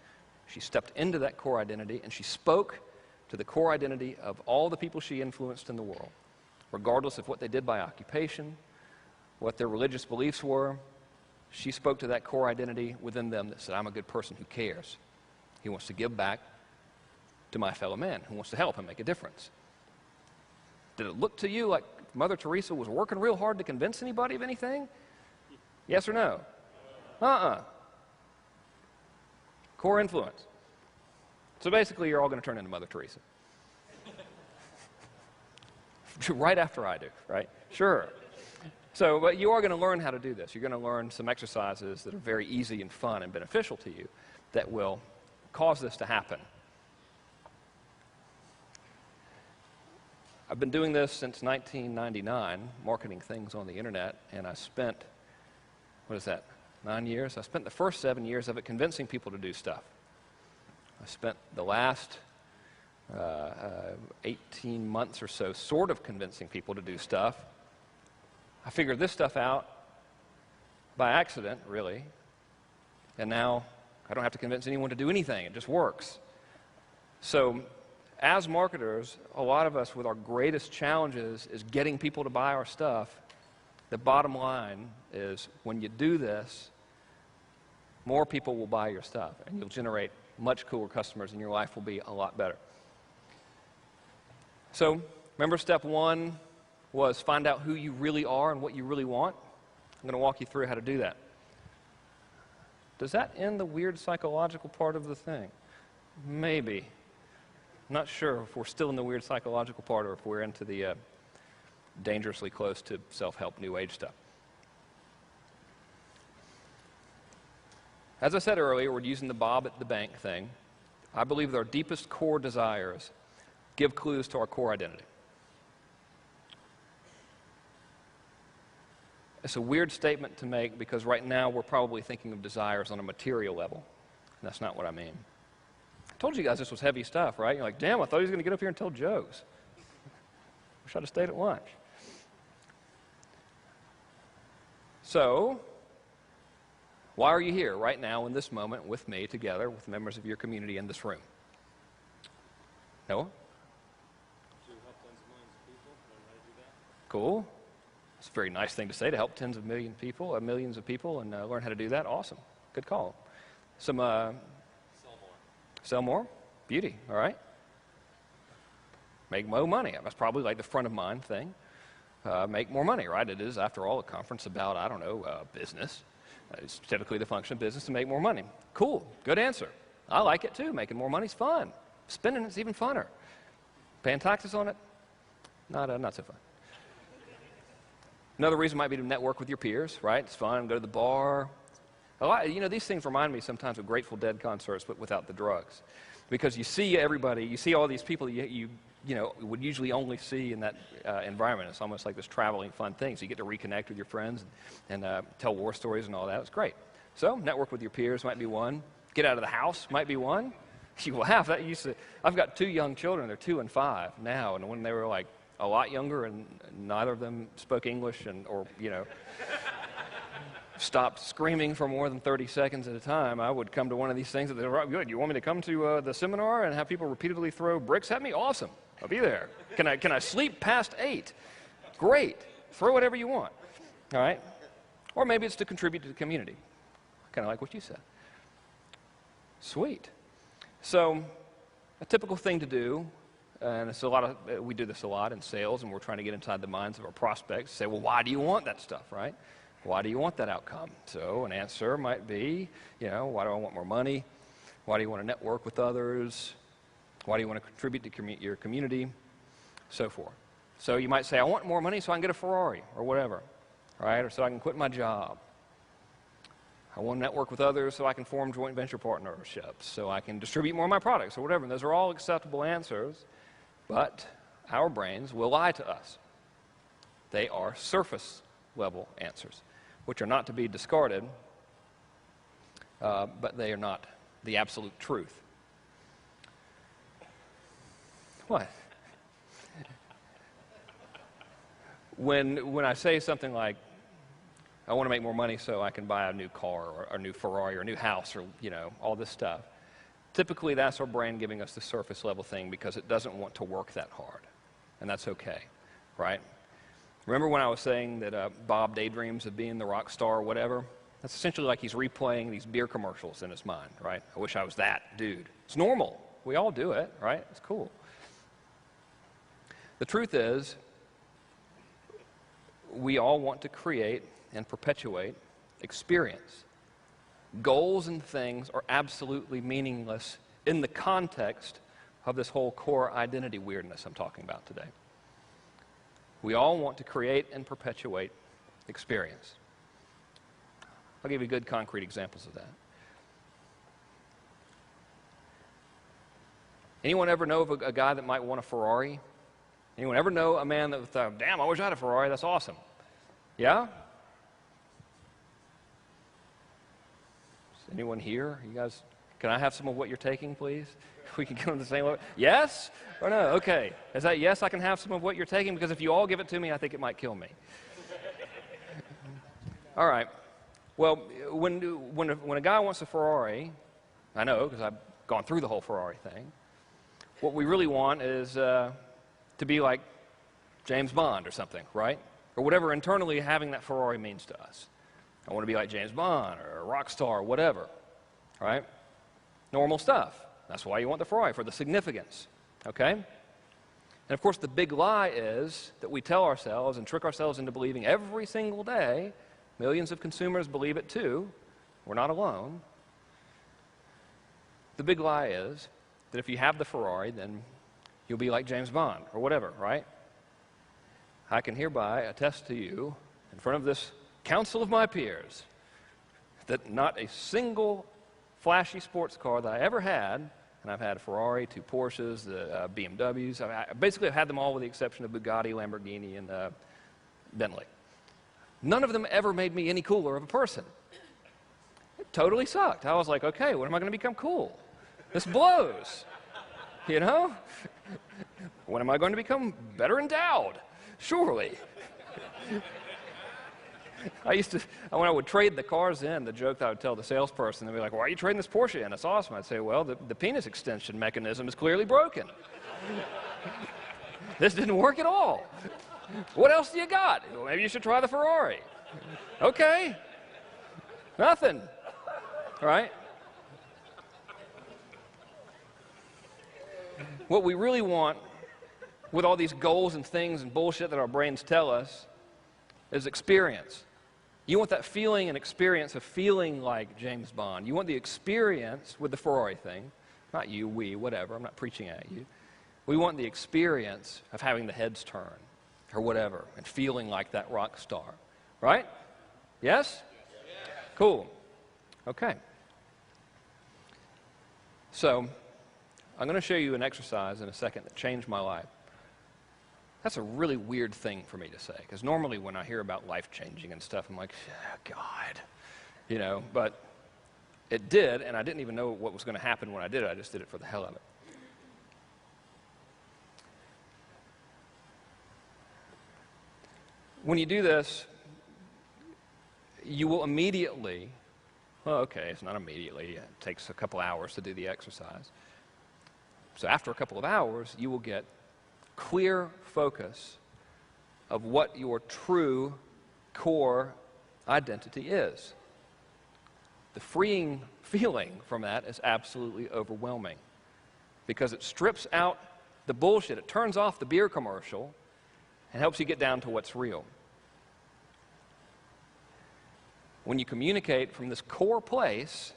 She stepped into that core identity, and she spoke to the core identity of all the people she influenced in the world, regardless of what they did by occupation, what their religious beliefs were. She spoke to that core identity within them that said, I'm a good person who cares. He wants to give back to my fellow man, who wants to help and make a difference. Did it look to you like Mother Teresa was working real hard to convince anybody of anything? Yes or no? Core influence. So basically, you're all going to turn into Mother Teresa. Right after I do, right? Sure. So, but you are going to learn how to do this. You're going to learn some exercises that are very easy and fun and beneficial to you that will cause this to happen. I've been doing this since 1999, marketing things on the internet, and I spent, 9 years? I spent the first 7 years of it convincing people to do stuff. I spent the last 18 months or so sort of convincing people to do stuff. I figured this stuff out by accident, really, and now I don't have to convince anyone to do anything. It just works. So as marketers, a lot of us with our greatest challenges is getting people to buy our stuff. The bottom line is when you do this, more people will buy your stuff, and you'll generate much cooler customers, and your life will be a lot better. So remember, step one was find out who you really are and what you really want. I'm going to walk you through how to do that. Does that end the weird psychological part of the thing? Maybe. I'm not sure if we're still in the weird psychological part or if we're into the dangerously close to self-help New Age stuff. As I said earlier, we're using the Bob at the bank thing. I believe that our deepest core desires give clues to our core identity. It's a weird statement to make because right now we're probably thinking of desires on a material level. And that's not what I mean. I told you guys this was heavy stuff, right? You're like, damn, I thought he was going to get up here and tell jokes. Wish I'd have stayed at lunch. So, why are you here right now in this moment with me together with members of your community in this room? Noah? To help tens of millions of people, learn how to do that. Cool. It's a very nice thing to say, to help tens of millions of people and learn how to do that. Awesome. Good call. Some, Sell more. sell more? Beauty. All right. Make more money. That's probably like the front of mind thing. Make more money, right? It is, after all, a conference about, I don't know, business. It's typically the function of business to make more money. Cool. Good answer. I like it too. Making more money is fun. Spending it's even funner. Paying taxes on it? Not so fun. Another reason might be to network with your peers, right? It's fun. Go to the bar. These things remind me sometimes of Grateful Dead concerts, but without the drugs. Because you see everybody, you see all these people you would usually only see in that environment. It's almost like this traveling fun thing. So you get to reconnect with your friends and tell war stories and all that. It's great. So network with your peers might be one. Get out of the house might be one. You laugh. I've got 2 young children. They're 2 and 5 now. And when they were like a lot younger and neither of them spoke English or stopped screaming for more than 30 seconds at a time, I would come to one of these things that they're right, good. You want me to come to the seminar and have people repeatedly throw bricks at me? Awesome. I'll be there. Can I sleep past 8? Great. Throw whatever you want. All right? Or maybe it's to contribute to the community. Kind of like what you said. Sweet. So, a typical thing to do, and it's we do this a lot in sales, and we're trying to get inside the minds of our prospects, say, well, why do you want that stuff, right? Why do you want that outcome? So an answer might be, why do I want more money? Why do you want to network with others? Why do you want to contribute to your community? So forth. So you might say, I want more money so I can get a Ferrari or whatever, right? Or so I can quit my job. I want to network with others so I can form joint venture partnerships, so I can distribute more of my products or whatever. And those are all acceptable answers, but our brains will lie to us. They are surface level answers, which are not to be discarded, but they are not the absolute truth. What? When I say something like, I want to make more money so I can buy a new car or a new Ferrari or a new house or, all this stuff, typically that's our brain giving us the surface level thing because it doesn't want to work that hard. And that's okay, right? Remember when I was saying that Bob daydreams of being the rock star or whatever? That's essentially like he's replaying these beer commercials in his mind, right? I wish I was that dude. It's normal. We all do it, right? It's cool. The truth is, we all want to create and perpetuate experience. Goals and things are absolutely meaningless in the context of this whole core identity weirdness I'm talking about today. We all want to create and perpetuate experience. I'll give you good concrete examples of that. Anyone ever know of a guy that might want a Ferrari? Anyone ever know a man that thought, damn, I wish I had a Ferrari, that's awesome? Yeah? Is anyone here? You guys, can I have some of what you're taking, please? We can get on the same level. Yes or no? Okay. Is that yes, I can have some of what you're taking? Because if you all give it to me, I think it might kill me. All right. Well, when a guy wants a Ferrari, I know because I've gone through the whole Ferrari thing, what we really want is to be like James Bond or something, right? Or whatever internally having that Ferrari means to us. I want to be like James Bond or a rock star or whatever, right? Normal stuff. That's why you want the Ferrari, for the significance, okay? And of course, the big lie is that we tell ourselves and trick ourselves into believing every single day. Millions of consumers believe it too. We're not alone. The big lie is that if you have the Ferrari, then you'll be like James Bond or whatever, right? I can hereby attest to you, in front of this council of my peers, that not a single flashy sports car that I ever had, and I've had a Ferrari, 2 Porsches, the BMWs, basically I've had them all with the exception of Bugatti, Lamborghini, and Bentley. None of them ever made me any cooler of a person. It totally sucked. I was like, okay, when am I going to become cool? This blows. You know? When am I going to become better endowed? Surely. When I would trade the cars in, the joke that I would tell the salesperson, they'd be like, why are you trading this Porsche in? It's awesome. I'd say, well, the penis extension mechanism is clearly broken. This didn't work at all. What else do you got? Well, maybe you should try the Ferrari. Okay. Nothing. All right? What we really want with all these goals and things and bullshit that our brains tell us is experience. You want that feeling and experience of feeling like James Bond. You want the experience with the Ferrari thing. Not you, we, whatever. I'm not preaching at you. We want the experience of having the heads turn or whatever and feeling like that rock star. Right? Yes? Cool. Okay. So, I'm going to show you an exercise in a second that changed my life. That's a really weird thing for me to say, because normally when I hear about life-changing and stuff, I'm like, oh, God, you know, but it did, and I didn't even know what was going to happen when I did it. I just did it for the hell of it. When you do this, you will immediately, well, okay, it's not immediately. It takes a couple hours to do the exercise. So after a couple of hours, you will get clear focus of what your true core identity is. The freeing feeling from that is absolutely overwhelming because it strips out the bullshit. It turns off the beer commercial and helps you get down to what's real. When you communicate from this core place,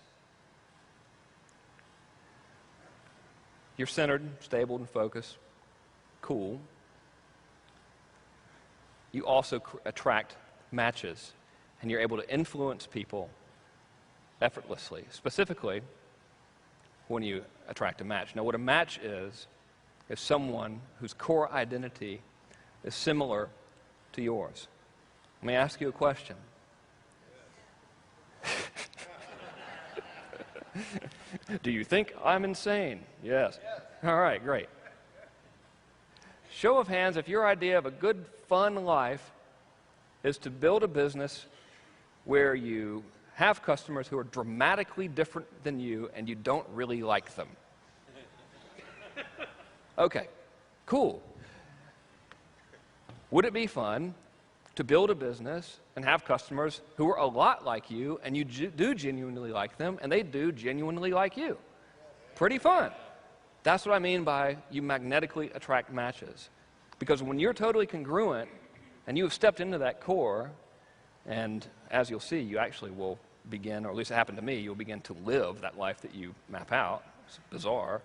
you're centered, stable, and focused. Cool. You also attract matches, and you're able to influence people effortlessly, specifically when you attract a match. Now, what a match is someone whose core identity is similar to yours. Let me ask you a question. Do you think I'm insane? Yes. All right, great. Show of hands if your idea of a good, fun life is to build a business where you have customers who are dramatically different than you and you don't really like them. Okay, cool. Would it be fun to build a business and have customers who are a lot like you and you do genuinely like them and they do genuinely like you? Pretty fun. That's what I mean by you magnetically attract matches. Because when you're totally congruent and you have stepped into that core, and as you'll see, you actually will begin, or at least it happened to me, you'll begin to live that life that you map out. It's bizarre.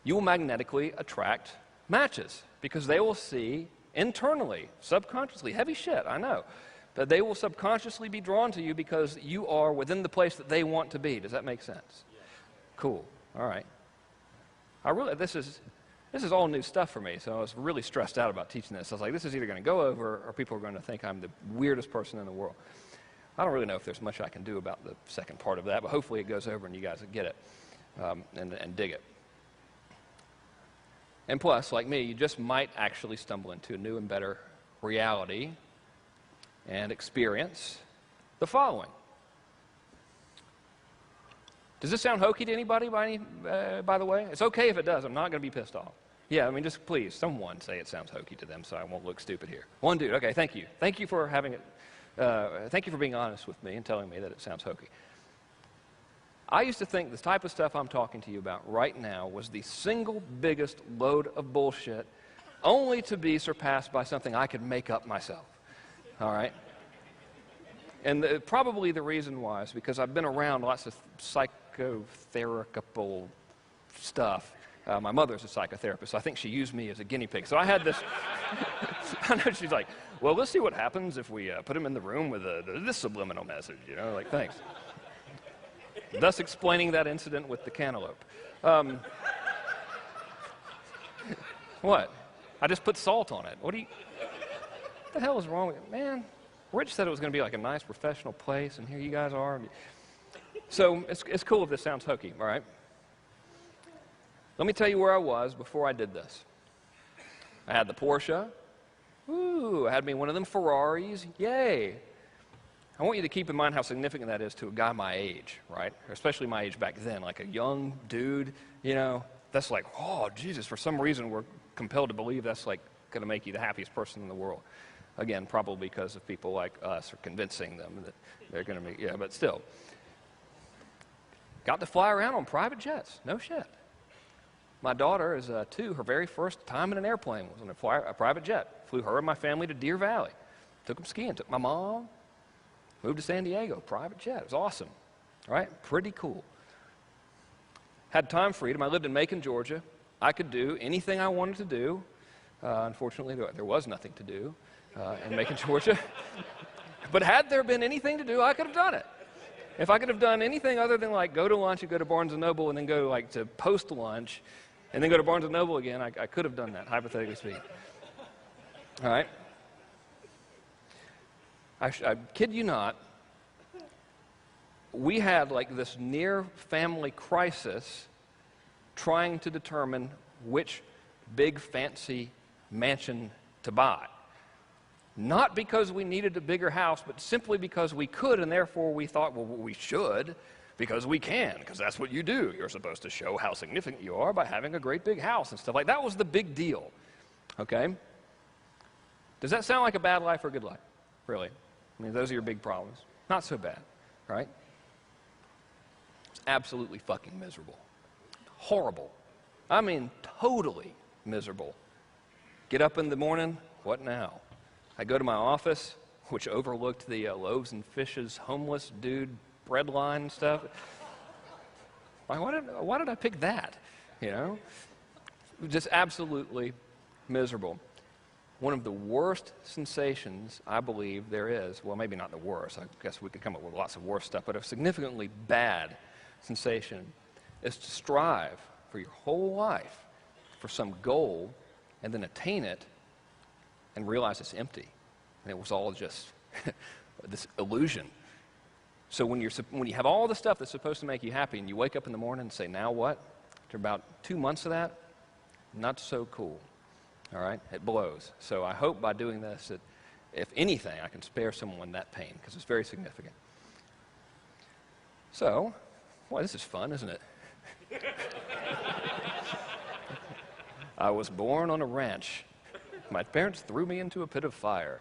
You will magnetically attract matches because they will see internally, subconsciously, heavy shit, I know, but they will subconsciously be drawn to you because you are within the place that they want to be. Does that make sense? Cool. All right. This is all new stuff for me, so I was really stressed out about teaching this. I was like, this is either going to go over or people are going to think I'm the weirdest person in the world. I don't really know if there's much I can do about the second part of that, but hopefully it goes over and you guys get it and dig it. And plus, like me, you just might actually stumble into a new and better reality and experience the following. Does this sound hokey to anybody, by the way? It's okay if it does. I'm not going to be pissed off. Yeah, I mean, just please, someone say it sounds hokey to them so I won't look stupid here. One dude. Okay, thank you. Thank you for having it. Thank you for being honest with me and telling me that it sounds hokey. I used to think the type of stuff I'm talking to you about right now was the single biggest load of bullshit, only to be surpassed by something I could make up myself. All right? And probably the reason why is because I've been around lots of psychotherapeutic stuff. My mother's a psychotherapist, so I think she used me as a guinea pig. So I had this I know she's like, well, let's see what happens if we put him in the room with this subliminal message, you know, like, thanks. Thus explaining that incident with the cantaloupe. What? I just put salt on it. What the hell is wrong with it? Man, Rich said it was going to be like a nice professional place, and here you guys are. So it's cool if this sounds hokey, all right? Let me tell you where I was before I did this. I had the Porsche. Ooh, I had me one of them Ferraris. Yay. I want you to keep in mind how significant that is to a guy my age, right? Or especially my age back then, like a young dude, you know, that's like, oh, Jesus, for some reason we're compelled to believe that's like going to make you the happiest person in the world. Again, probably because of people like us are convincing them that they're going to be, yeah, but still. Got to fly around on private jets, no shit. My daughter is 2. Her very first time in an airplane was on a private jet. Flew her and my family to Deer Valley. Took them skiing, took my mom, moved to San Diego, private jet. It was awesome, all right? Pretty cool. Had time freedom. I lived in Macon, Georgia. I could do anything I wanted to do. Unfortunately, there was nothing to do in Macon, Georgia. But had there been anything to do, I could have done it. If I could have done anything other than like go to lunch and go to Barnes & Noble and then go like to post-lunch and then go to Barnes & Noble again, I could have done that, hypothetically speaking. All right? I kid you not, we had like this near family crisis trying to determine which big fancy mansion to buy. Not because we needed a bigger house, but simply because we could, and therefore we thought, well, we should, because we can, because that's what you do. You're supposed to show how significant you are by having a great big house and stuff like that. That was the big deal, okay? Does that sound like a bad life or a good life? Really? I mean, those are your big problems. Not so bad, right? It's absolutely fucking miserable. Horrible. I mean, totally miserable. Get up in the morning, what now? I go to my office, which overlooked the Loaves and Fishes homeless dude bread line and stuff. Why did I pick that? You know? Just absolutely miserable. One of the worst sensations I believe there is, well, maybe not the worst, I guess we could come up with lots of worse stuff, but a significantly bad sensation is to strive for your whole life for some goal and then attain it and realize it's empty. And it was all just this illusion. So when you have all the stuff that's supposed to make you happy and you wake up in the morning and say, now what? After about 2 months of that, not so cool. All right? It blows. So I hope by doing this that, if anything, I can spare someone that pain, because it's very significant. So, boy, this is fun, isn't it? I was born on a ranch. My parents threw me into a pit of fire.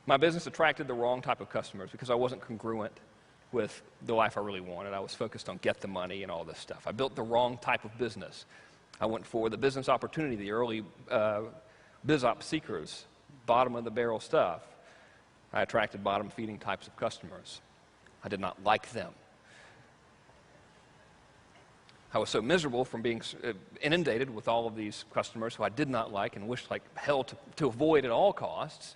My business attracted the wrong type of customers because I wasn't congruent with the life I really wanted. I was focused on get the money and all this stuff. I built the wrong type of business. I went for the business opportunity, the early biz op seekers, bottom of the barrel stuff. I attracted bottom feeding types of customers. I did not like them. I was so miserable from being inundated with all of these customers who I did not like and wished like hell to avoid at all costs,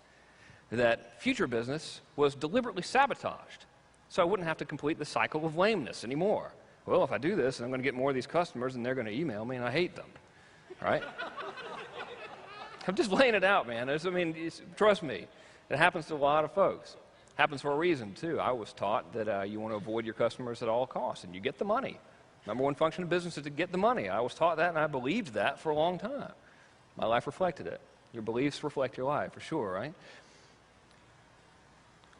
that future business was deliberately sabotaged so I wouldn't have to complete the cycle of lameness anymore. Well, if I do this, I'm going to get more of these customers and they're going to email me and I hate them, all right? I'm just laying it out, man. Trust me, it happens to a lot of folks. It happens for a reason, too. I was taught that you want to avoid your customers at all costs and you get the money. Number one function of business is to get the money. I was taught that, and I believed that for a long time. My life reflected it. Your beliefs reflect your life, for sure, right?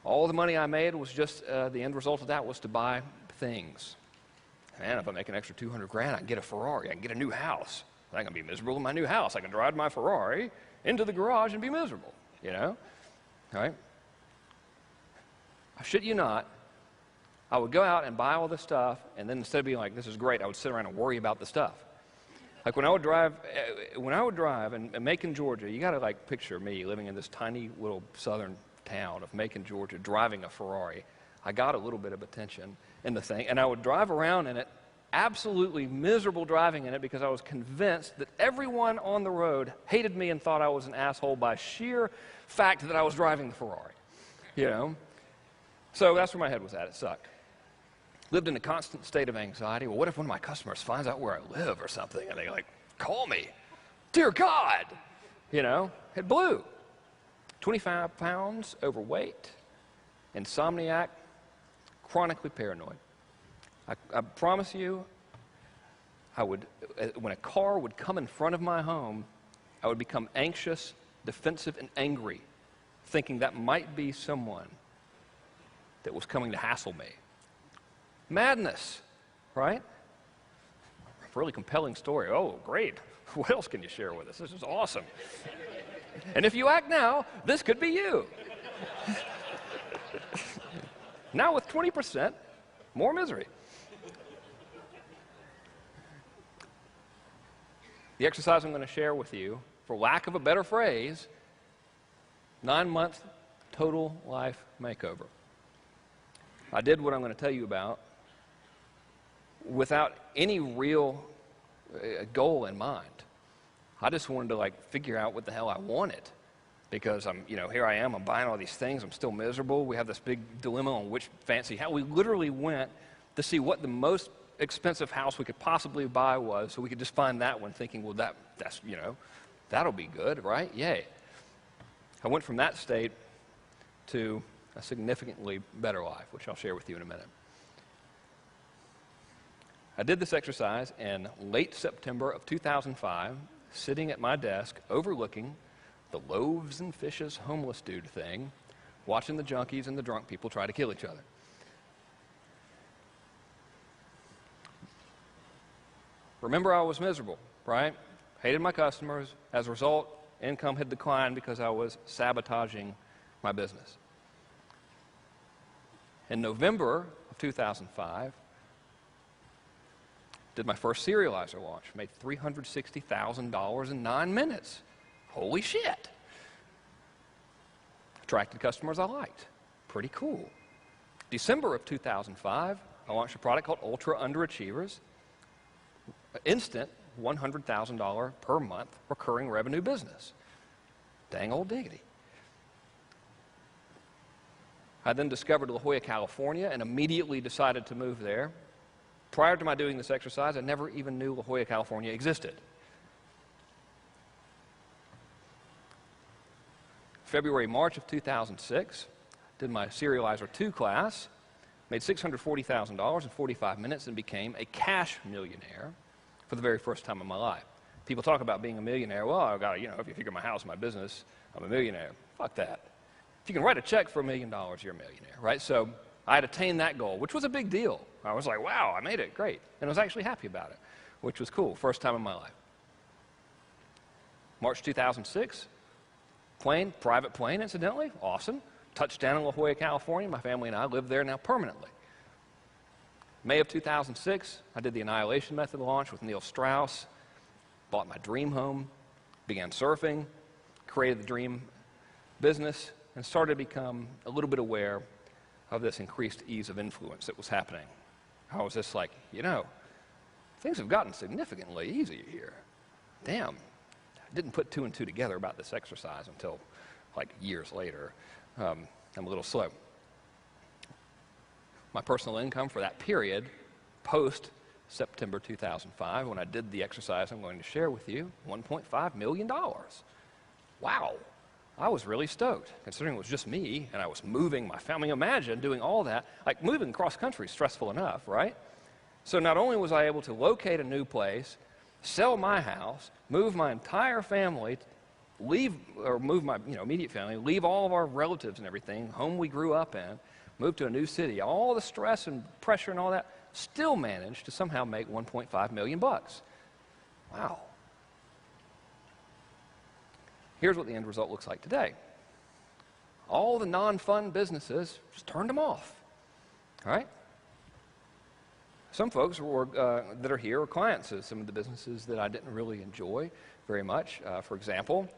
All the money I made was just, the end result of that was to buy things. Man, if I make an extra 200 grand, I can get a Ferrari. I can get a new house. I'm not going to be miserable in my new house. I can drive my Ferrari into the garage and be miserable, you know? All right? I shit you not. I would go out and buy all this stuff, and then instead of being like, this is great, I would sit around and worry about the stuff. Like when I would drive in Macon, Georgia, you got to like picture me living in this tiny little southern town of Macon, Georgia, driving a Ferrari. I got a little bit of attention in the thing, and I would drive around in it absolutely miserable driving in it because I was convinced that everyone on the road hated me and thought I was an asshole by sheer fact that I was driving the Ferrari, you know? So that's where my head was at. It sucked. Lived in a constant state of anxiety. Well, what if one of my customers finds out where I live or something and they like call me? Dear God, you know, it blew. 25 pounds overweight, insomniac, chronically paranoid. I promise you, when a car would come in front of my home, I would become anxious, defensive, and angry, thinking that might be someone that was coming to hassle me. Madness, right? Really compelling story. Oh, great. What else can you share with us? This is awesome. And if you act now, this could be you. Now with 20% more misery. The exercise I'm going to share with you, for lack of a better phrase, 9-month total life makeover. I did what I'm going to tell you about without any real goal in mind. I just wanted to figure out what the hell I wanted, because here I am, I'm buying all these things, I'm still miserable. We have this big dilemma on which fancy house. We literally went to see what the most expensive house we could possibly buy was, so we could just find that one, thinking, well, that's that'll be good, right? Yay. I went from that state to a significantly better life, which I'll share with you in a minute. I did this exercise in late September of 2005, sitting at my desk overlooking the loaves and fishes homeless dude thing, watching the junkies and the drunk people try to kill each other. Remember, I was miserable, right? Hated my customers. As a result, income had declined because I was sabotaging my business. In November of 2005, did my first serializer launch. Made $360,000 in 9 minutes. Holy shit. Attracted customers I liked. Pretty cool. December of 2005, I launched a product called Ultra Underachievers. Instant $100,000 per month recurring revenue business. Dang old diggity. I then discovered La Jolla, California, and immediately decided to move there. Prior to my doing this exercise, I never even knew La Jolla, California existed. February, March of 2006, did my Serializer 2 class, made $640,000 in 45 minutes, and became a cash millionaire for the very first time in my life. People talk about being a millionaire. Well, I got, if you figure my house, my business, I'm a millionaire. Fuck that. If you can write a check for $1 million, you're a millionaire, right? So I had attained that goal, which was a big deal. I was like, wow, I made it, great. And I was actually happy about it, which was cool, first time in my life. March 2006, private plane, incidentally, awesome. Touchdown in La Jolla, California. My family and I live there now permanently. May of 2006, I did the Annihilation Method launch with Neil Strauss, bought my dream home, began surfing, created the dream business, and started to become a little bit aware of this increased ease of influence that was happening. I was just like, things have gotten significantly easier here. Damn. I didn't put 2 and 2 together about this exercise until years later. I'm a little slow. My personal income for that period, post-September 2005, when I did the exercise I'm going to share with you, $1.5 million. Wow. I was really stoked, considering it was just me, and I was moving my family. Imagine doing all that. Moving cross country is stressful enough, right? So not only was I able to locate a new place, sell my house, move my entire family, move my immediate family, leave all of our relatives and everything, home we grew up in, move to a new city, all the stress and pressure and all that, still managed to somehow make $1.5 million. Wow. Here's what the end result looks like today. All the non-fun businesses, just turned them off, all right? Some folks that are here are clients of some of the businesses that I didn't really enjoy very much. For example,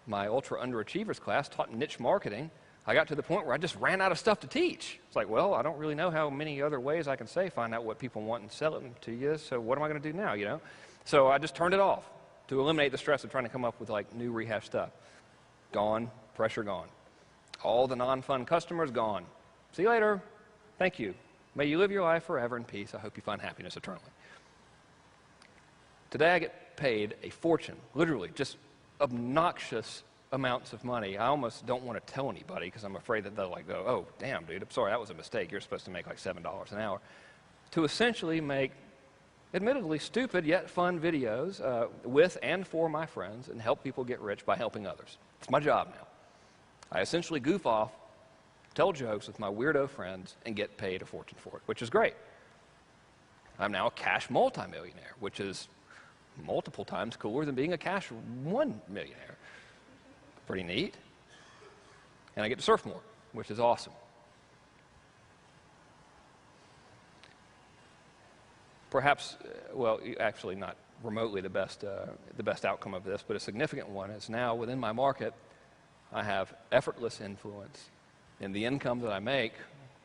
my Ultra Underachievers class taught niche marketing. I got to the point where I just ran out of stuff to teach. It's like, well, I don't really know how many other ways I can find out what people want and sell it to you, so what am I going to do now, you know? So I just turned it off to eliminate the stress of trying to come up with like new rehash stuff. Gone, pressure gone. All the non-fun customers gone. See you later. Thank you. May you live your life forever in peace. I hope you find happiness eternally. Today I get paid a fortune, literally just obnoxious amounts of money. I almost don't want to tell anybody because I'm afraid that they'll like go, oh, damn, dude, I'm sorry, that was a mistake. You're supposed to make like $7 an hour. To essentially make admittedly stupid yet fun videos with and for my friends and help people get rich by helping others. It's my job now. I essentially goof off, tell jokes with my weirdo friends, and get paid a fortune for it, which is great. I'm now a cash multimillionaire, which is multiple times cooler than being a cash $1 millionaire. Pretty neat. And I get to surf more, which is awesome. Perhaps, well, actually not remotely the best outcome of this, but a significant one is now within my market, I have effortless influence in the income that I make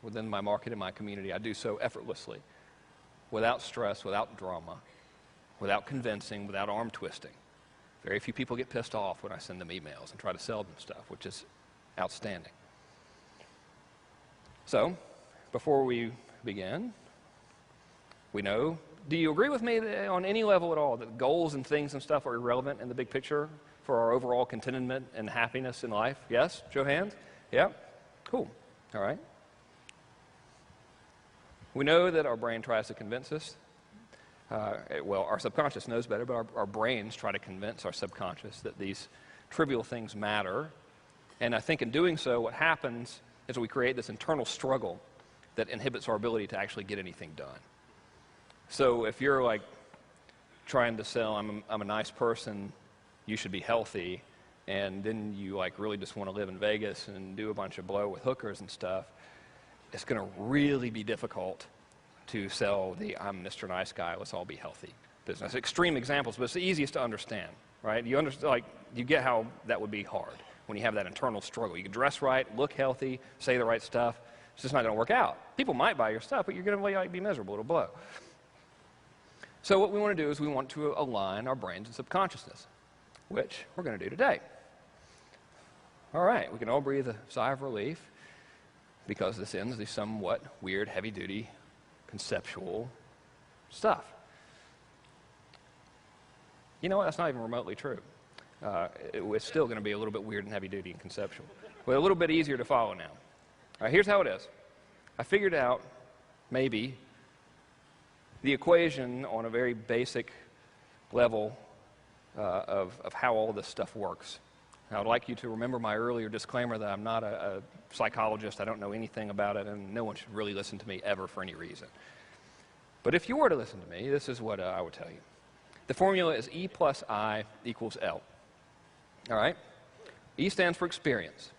within my market and my community. I do so effortlessly, without stress, without drama, without convincing, without arm twisting. Very few people get pissed off when I send them emails and try to sell them stuff, which is outstanding. So, before we begin, we know, do you agree with me on any level at all that goals and things and stuff are irrelevant in the big picture for our overall contentment and happiness in life? Yes? Show hands? Yeah? Cool. All right. We know that our brain tries to convince us. Well, our subconscious knows better, but our brains try to convince our subconscious that these trivial things matter. And I think in doing so, what happens is we create this internal struggle that inhibits our ability to actually get anything done. So if you're like trying to sell, I'm a nice person, you should be healthy, and then you like really just want to live in Vegas and do a bunch of blow with hookers and stuff, it's going to really be difficult to sell the I'm Mr. Nice Guy, let's all be healthy business. Extreme examples, but it's the easiest to understand, right? You understand, like, you get how that would be hard when you have that internal struggle. You can dress right, look healthy, say the right stuff. It's just not going to work out. People might buy your stuff, but you're going to like be miserable. It'll blow. So what we want to do is we want to align our brains and subconsciousness, which we're going to do today. All right, we can all breathe a sigh of relief because this ends the somewhat weird, heavy-duty, conceptual stuff. You know what? That's not even remotely true. It's still going to be a little bit weird and heavy-duty and conceptual, but a little bit easier to follow now. All right, here's how it is. I figured out, maybe, the equation on a very basic level of how all this stuff works. I would like you to remember my earlier disclaimer that I'm not a psychologist, I don't know anything about it, and no one should really listen to me ever for any reason. But if you were to listen to me, this is what I would tell you. The formula is E plus I equals L. All right? E stands for experience.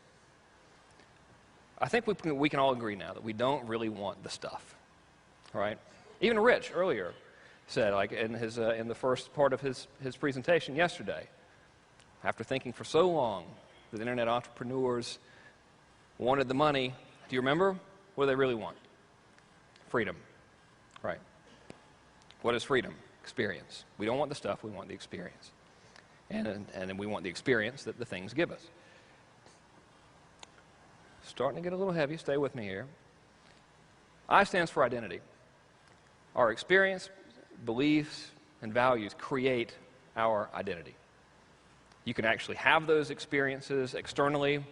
I think we can all agree now that we don't really want the stuff. All right? Even Rich earlier said, like in the first part of his presentation yesterday, after thinking for so long that internet entrepreneurs wanted the money, do you remember? What do they really want? Freedom. Right. What is freedom? Experience. We don't want the stuff, we want the experience. And then we want the experience that the things give us. Starting to get a little heavy, stay with me here. I stands for identity. Our experience, beliefs, and values create our identity. You can actually have those experiences externally,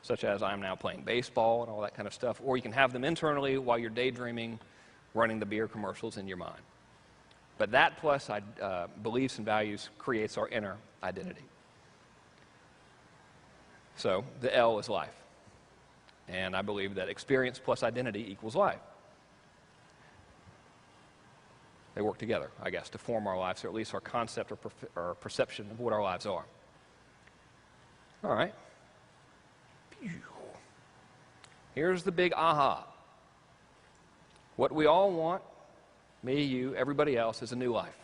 such as I'm now playing baseball and all that kind of stuff, or you can have them internally while you're daydreaming, running the beer commercials in your mind. But that plus beliefs and values creates our inner identity. So the L is life. And I believe that experience plus identity equals life. They work together, I guess, to form our lives, or at least our concept or perception of what our lives are. All right. Here's the big aha. What we all want, me, you, everybody else, is a new life.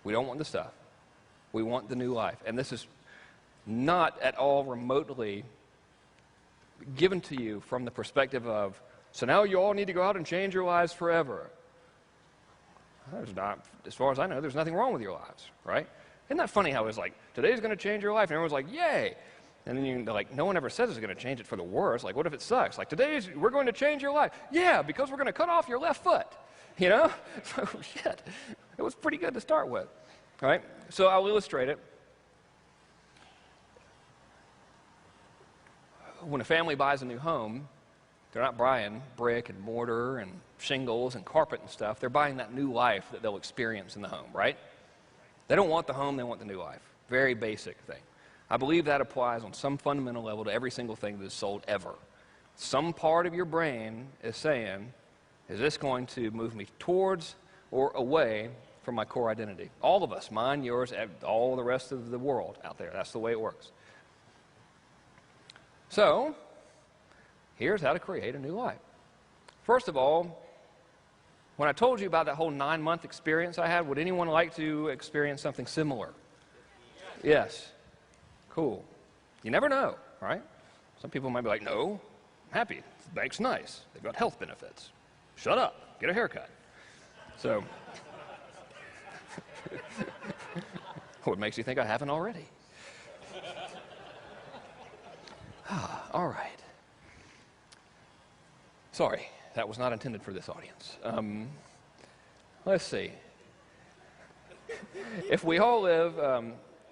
We don't want the stuff. We want the new life. And this is not at all remotely given to you from the perspective of, so now you all need to go out and change your lives forever. There's not, as far as I know, there's nothing wrong with your lives, right? Isn't that funny how it's like, today's going to change your life, and everyone's like, yay! And then they're like, no one ever says it's going to change it for the worse. Like, what if it sucks? Like, we're going to change your life. Yeah, because we're going to cut off your left foot, you know? So, shit, it was pretty good to start with, all right? So I'll illustrate it. When a family buys a new home, they're not buying brick and mortar and shingles and carpet and stuff. They're buying that new life that they'll experience in the home, right? They don't want the home, they want the new life. Very basic thing. I believe that applies on some fundamental level to every single thing that is sold ever. Some part of your brain is saying, is this going to move me towards or away from my core identity? All of us, mine, yours, all the rest of the world out there. That's the way it works. So, here's how to create a new life. First of all, when I told you about that whole 9-month experience I had, would anyone like to experience something similar? Yes. Cool. You never know, right? Some people might be like, no, I'm happy. The bank's nice. They've got health benefits. Shut up. Get a haircut. So, what makes you think I haven't already? All right. Sorry, that was not intended for this audience. Let's see. If we all live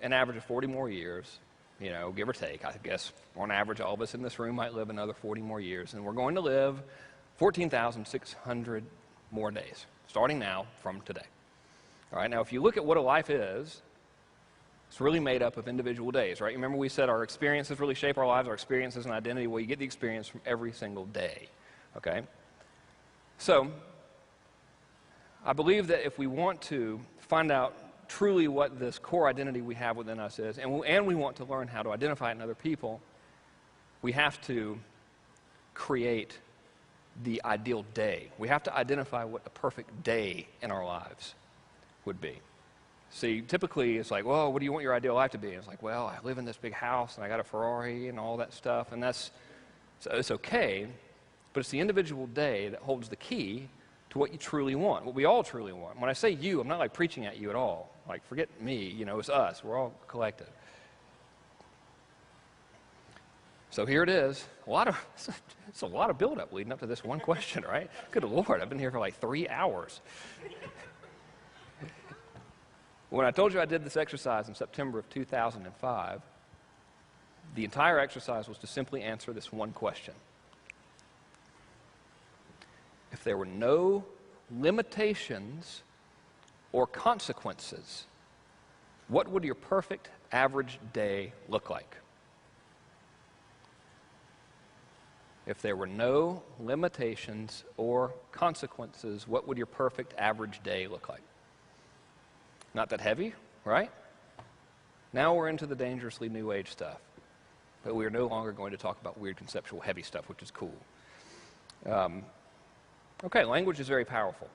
an average of 40 more years, you know, give or take, I guess on average all of us in this room might live another 40 more years, and we're going to live 14,600 more days, starting now from today. All right, now if you look at what a life is, it's really made up of individual days, right? Remember we said our experiences really shape our lives, our experiences and identity. Well, you get the experience from every single day, okay? So, I believe that if we want to find out truly what this core identity we have within us is, and we want to learn how to identify it in other people, we have to create the ideal day. We have to identify what a perfect day in our lives would be. See, typically it's like, well, what do you want your ideal life to be? And it's like, well, I live in this big house and I got a Ferrari and all that stuff, and so it's okay, but it's the individual day that holds the key to what you truly want, what we all truly want. When I say you, I'm not like preaching at you at all. Like, forget me, you know, it's us. We're all collective. So here it is. It's a lot of buildup leading up to this one question, right? Good Lord, I've been here for like 3 hours. When I told you I did this exercise in September of 2005, the entire exercise was to simply answer this one question. If there were no limitations or consequences, what would your perfect average day look like? If there were no limitations or consequences, what would your perfect average day look like? Not that heavy, right? Now we're into the dangerously new age stuff. But we are no longer going to talk about weird conceptual heavy stuff, which is cool. Okay, language is very powerful.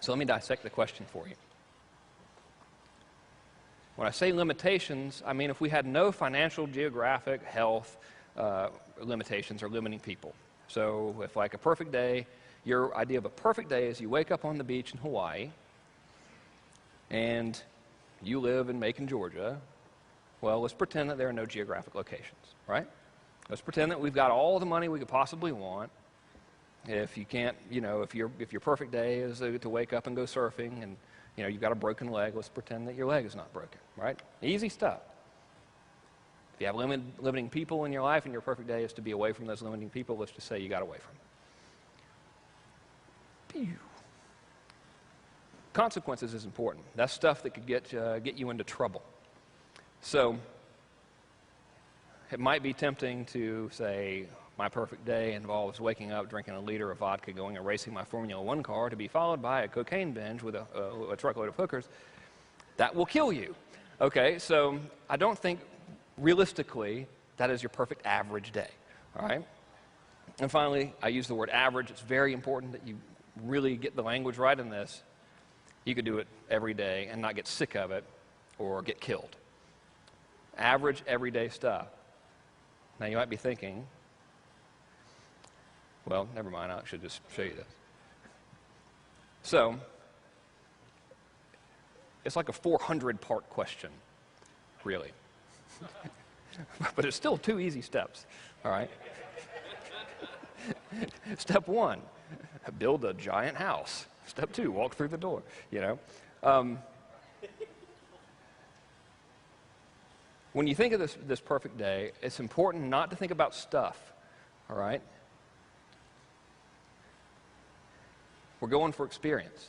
So let me dissect the question for you. When I say limitations, I mean if we had no financial, geographic, health limitations or limiting people. So if like a perfect day, your idea of a perfect day is you wake up on the beach in Hawaii and you live in Macon, Georgia. Well, let's pretend that there are no geographic locations, right? Let's pretend that we've got all the money we could possibly want. If you can't, you know, if your perfect day is to wake up and go surfing and, you know, you've got a broken leg, let's pretend that your leg is not broken, right? Easy stuff. If you have limiting people in your life and your perfect day is to be away from those limiting people, let's just say you got away from them. Pew. Consequences is important. That's stuff that could get you into trouble. So it might be tempting to say, my perfect day involves waking up, drinking a liter of vodka, going and racing my Formula One car, to be followed by a cocaine binge with a truckload of hookers. That will kill you. Okay, so I don't think realistically that is your perfect average day. All right? And finally, I use the word average. It's very important that you really get the language right in this. You could do it every day and not get sick of it or get killed. Average, everyday stuff. Now, you might be thinking, Well, never mind. I should just show you this. So, it's like a 400-part question, really. But it's still 2 easy steps, all right? Step 1, build a giant house. Step 2, walk through the door, you know? When you think of this perfect day, it's important not to think about stuff, all right? We're going for experience.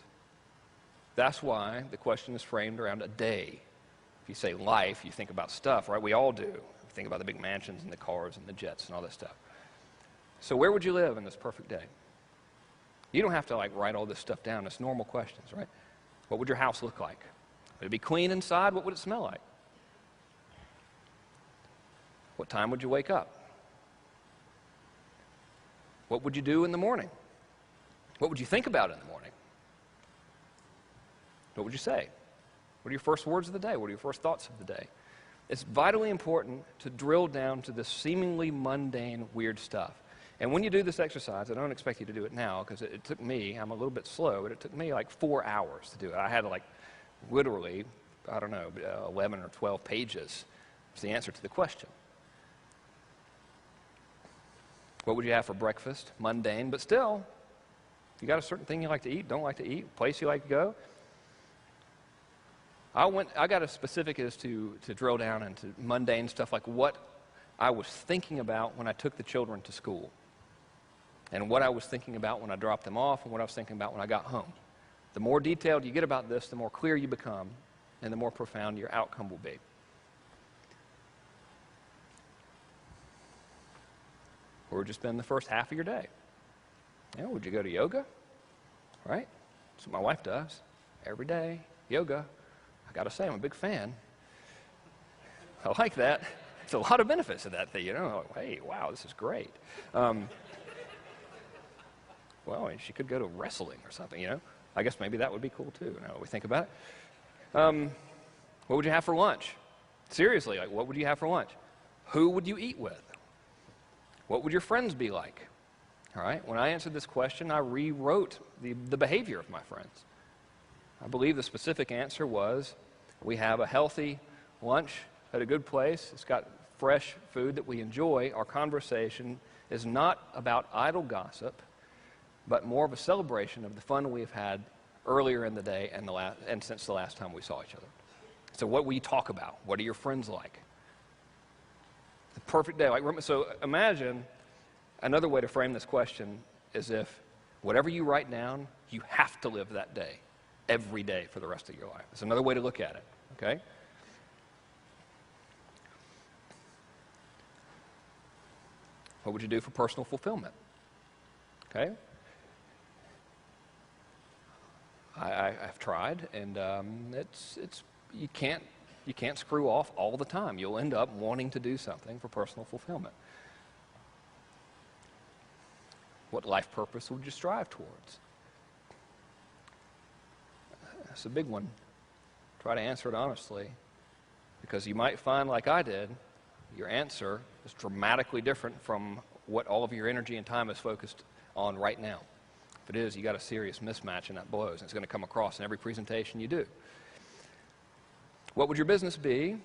That's why the question is framed around a day. If you say life, you think about stuff, right? We all do. We think about the big mansions and the cars and the jets and all that stuff. So where would you live in this perfect day? You don't have to like write all this stuff down. It's normal questions, right? What would your house look like? Would it be clean inside? What would it smell like? What time would you wake up? What would you do in the morning? What would you think about in the morning? What would you say? What are your first words of the day? What are your first thoughts of the day? It's vitally important to drill down to this seemingly mundane, weird stuff. And when you do this exercise, I don't expect you to do it now because it took me, I'm a little bit slow, but it took me like 4 hours to do it. I had like literally, I don't know, 11 or 12 pages was the answer to the question. What would you have for breakfast? Mundane, but still, you got a certain thing you like to eat, don't like to eat, place you like to go? I got as specific as to drill down into mundane stuff like what I was thinking about when I took the children to school, and what I was thinking about when I dropped them off, and what I was thinking about when I got home. The more detailed you get about this, the more clear you become, and the more profound your outcome will be. Where would you spend the first half of your day? You know, would you go to yoga? Right? That's what my wife does. Every day, yoga. I got to say, I'm a big fan. I like that. There's a lot of benefits to that thing, you know. Like, hey, wow, this is great. Well, I mean, she could go to wrestling or something, you know. I guess maybe that would be cool, too, now that we think about it. What would you have for lunch? Seriously, like, what would you have for lunch? Who would you eat with? What would your friends be like? All right, when I answered this question, I rewrote the behavior of my friends. I believe the specific answer was, we have a healthy lunch at a good place. It's got fresh food that we enjoy. Our conversation is not about idle gossip, but more of a celebration of the fun we've had earlier in the day and since the last time we saw each other. So what will you talk about? What are your friends like? The perfect day. So imagine another way to frame this question is if whatever you write down, you have to live that day, every day for the rest of your life. It's another way to look at it, okay? What would you do for personal fulfillment? Okay? I've tried, and you can't screw off all the time. You'll end up wanting to do something for personal fulfillment. What life purpose would you strive towards? That's a big one. Try to answer it honestly, because you might find, like I did, your answer is dramatically different from what all of your energy and time is focused on right now. If it is, you got a serious mismatch, and that blows, and it's going to come across in every presentation you do. What would your business be?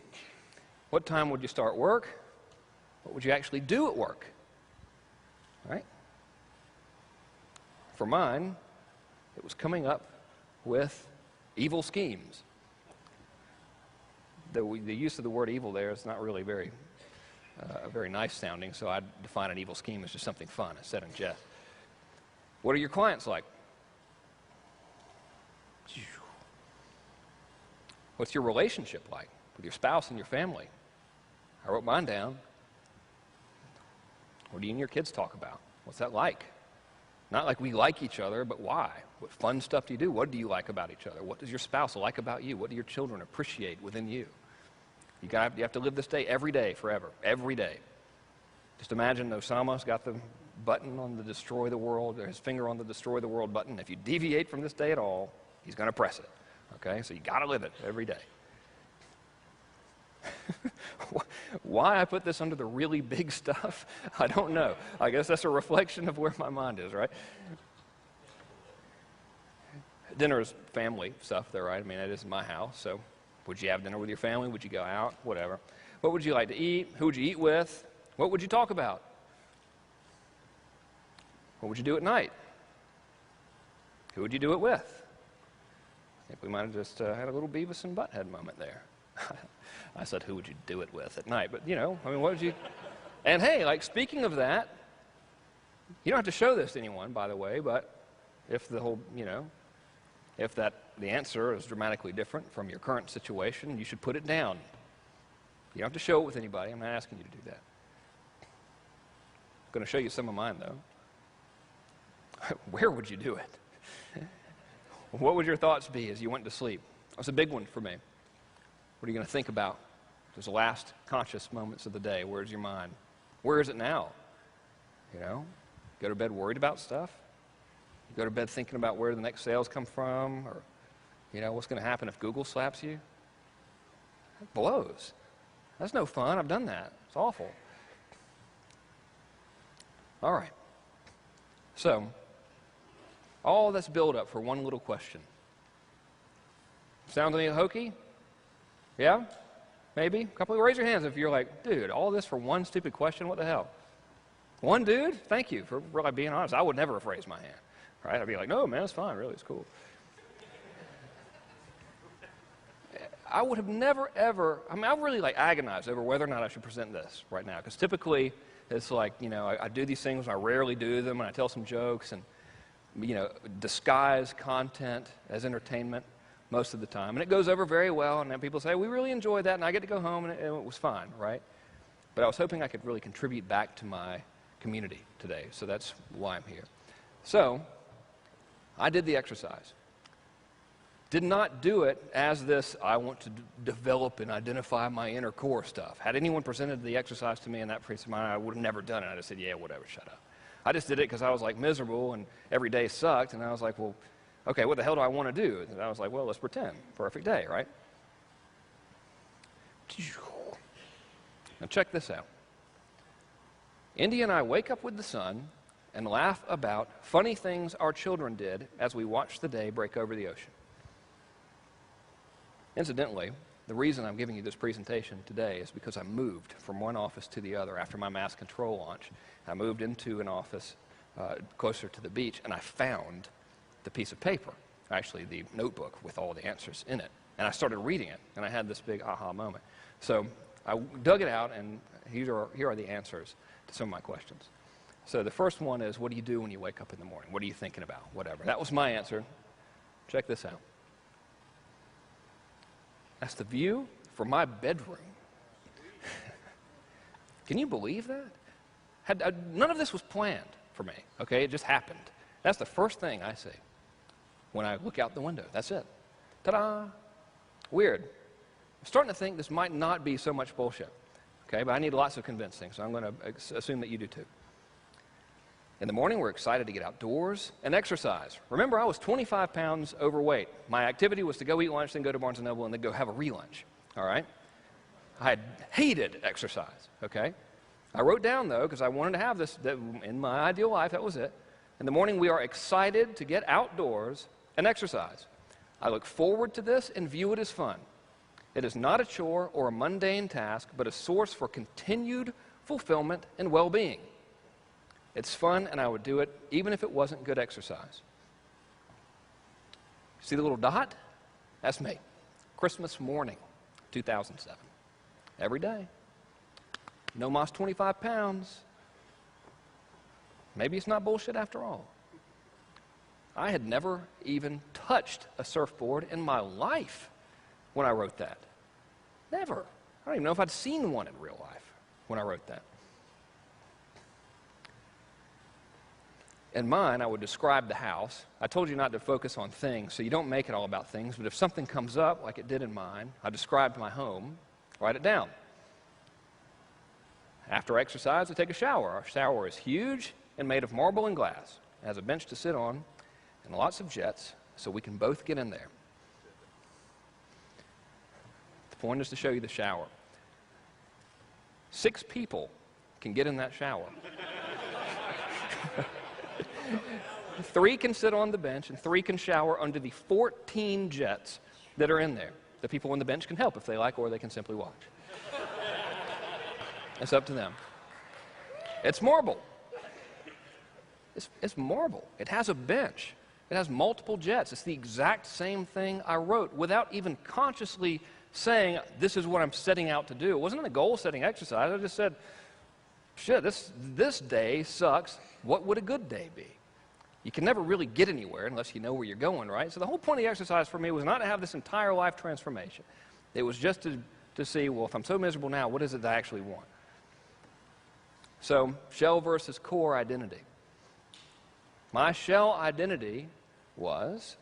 What time would you start work? What would you actually do at work? All right? For mine, it was coming up with evil schemes. The use of the word evil there is not really very nice sounding, so I'd define an evil scheme as just something fun instead of jest. What are your clients like? What's your relationship like with your spouse and your family? I wrote mine down. What do you and your kids talk about? What's that like? Not like we like each other, but why? What fun stuff do you do? What do you like about each other? What does your spouse like about you? What do your children appreciate within you? You have to live this day every day, forever, every day. Just imagine Osama's got the button on the destroy the world, or his finger on the destroy the world button. If you deviate from this day at all, he's going to press it. Okay, so you got to live it every day. Why I put this under the really big stuff, I don't know. I guess that's a reflection of where my mind is, right? Dinner is family stuff there, right? I mean, it is my house, so would you have dinner with your family? Would you go out? Whatever. What would you like to eat? Who would you eat with? What would you talk about? What would you do at night? Who would you do it with? I think we might have just had a little Beavis and Butthead moment there. I said, who would you do it with at night? But, you know, I mean, what would you... And, hey, like, speaking of that, you don't have to show this to anyone, by the way, but if the whole, you know, if the answer is dramatically different from your current situation, you should put it down. You don't have to show it with anybody. I'm not asking you to do that. I'm going to show you some of mine, though. Where would you do it? What would your thoughts be as you went to sleep? That's a big one for me. What are you going to think about? Those last conscious moments of the day. Where's your mind? Where is it now? You know, go to bed worried about stuff. You go to bed thinking about where the next sales come from, or, you know, what's going to happen if Google slaps you. That blows. That's no fun. I've done that. It's awful. All right. So, all this build up for one little question. Sounds any hokey? Yeah? Maybe? A couple of raise your hands if you're like, dude, all this for one stupid question? What the hell? One dude? Thank you for really being honest. I would never have raised my hand. Right? I'd be like, no, man, it's fine. Really, it's cool. I would have never, ever, I mean, I really like agonized over whether or not I should present this right now. Because typically, it's like, you know, I do these things, I rarely do them, and I tell some jokes and, you know, disguise content as entertainment most of the time. And it goes over very well, and then people say, we really enjoyed that, and I get to go home, and it was fine, right? But I was hoping I could really contribute back to my community today, so that's why I'm here. So, I did the exercise. Did not do it as this, I want to develop and identify my inner core stuff. Had anyone presented the exercise to me in that frame of mind, I would have never done it. I just said, yeah, whatever, shut up. I just did it because I was like miserable and every day sucked, and I was like, well, okay, what the hell do I want to do? And I was like, well, let's pretend. Perfect day, right? Now check this out. Indy and I wake up with the sun and laugh about funny things our children did as we watch the day break over the ocean. Incidentally, the reason I'm giving you this presentation today is because I moved from one office to the other after my mass control launch. I moved into an office closer to the beach, and I found the piece of paper, actually the notebook with all the answers in it. And I started reading it, and I had this big aha moment. So I dug it out, and here are the answers to some of my questions. So the first one is, what do you do when you wake up in the morning? What are you thinking about? Whatever. That was my answer. Check this out. That's the view from my bedroom. Can you believe that? None of this was planned for me, okay? It just happened. That's the first thing I see when I look out the window. That's it. Ta-da! Weird. I'm starting to think this might not be so much bullshit, okay? But I need lots of convincing, so I'm going to assume that you do too. In the morning, we're excited to get outdoors and exercise. Remember, I was 25 pounds overweight. My activity was to go eat lunch, then go to Barnes & Noble, and then go have a re-lunch, all right? I had hated exercise, okay? I wrote down, though, because I wanted to have this, in my ideal life, that was it. In the morning, we are excited to get outdoors and exercise. I look forward to this and view it as fun. It is not a chore or a mundane task, but a source for continued fulfillment and well-being. It's fun, and I would do it even if it wasn't good exercise. See the little dot? That's me. Christmas morning, 2007. Every day. No moss 25 pounds. Maybe it's not bullshit after all. I had never even touched a surfboard in my life when I wrote that. Never. I don't even know if I'd seen one in real life when I wrote that. In mine, I would describe the house. I told you not to focus on things, so you don't make it all about things, but if something comes up, like it did in mine, I described my home, write it down. After exercise, I take a shower. Our shower is huge and made of marble and glass. It has a bench to sit on and lots of jets, so we can both get in there. The point is to show you the shower. 6 people can get in that shower. 3 can sit on the bench, and 3 can shower under the 14 jets that are in there. The people on the bench can help if they like, or they can simply watch. It's up to them. It's marble. It's marble. It has a bench. It has multiple jets. It's the exact same thing I wrote without even consciously saying, this is what I'm setting out to do. It wasn't a goal-setting exercise. I just said, shit, this day sucks. What would a good day be? You can never really get anywhere unless you know where you're going, right? So the whole point of the exercise for me was not to have this entire life transformation. It was just to see, well, if I'm so miserable now, what is it that I actually want? So, shell versus core identity. My shell identity was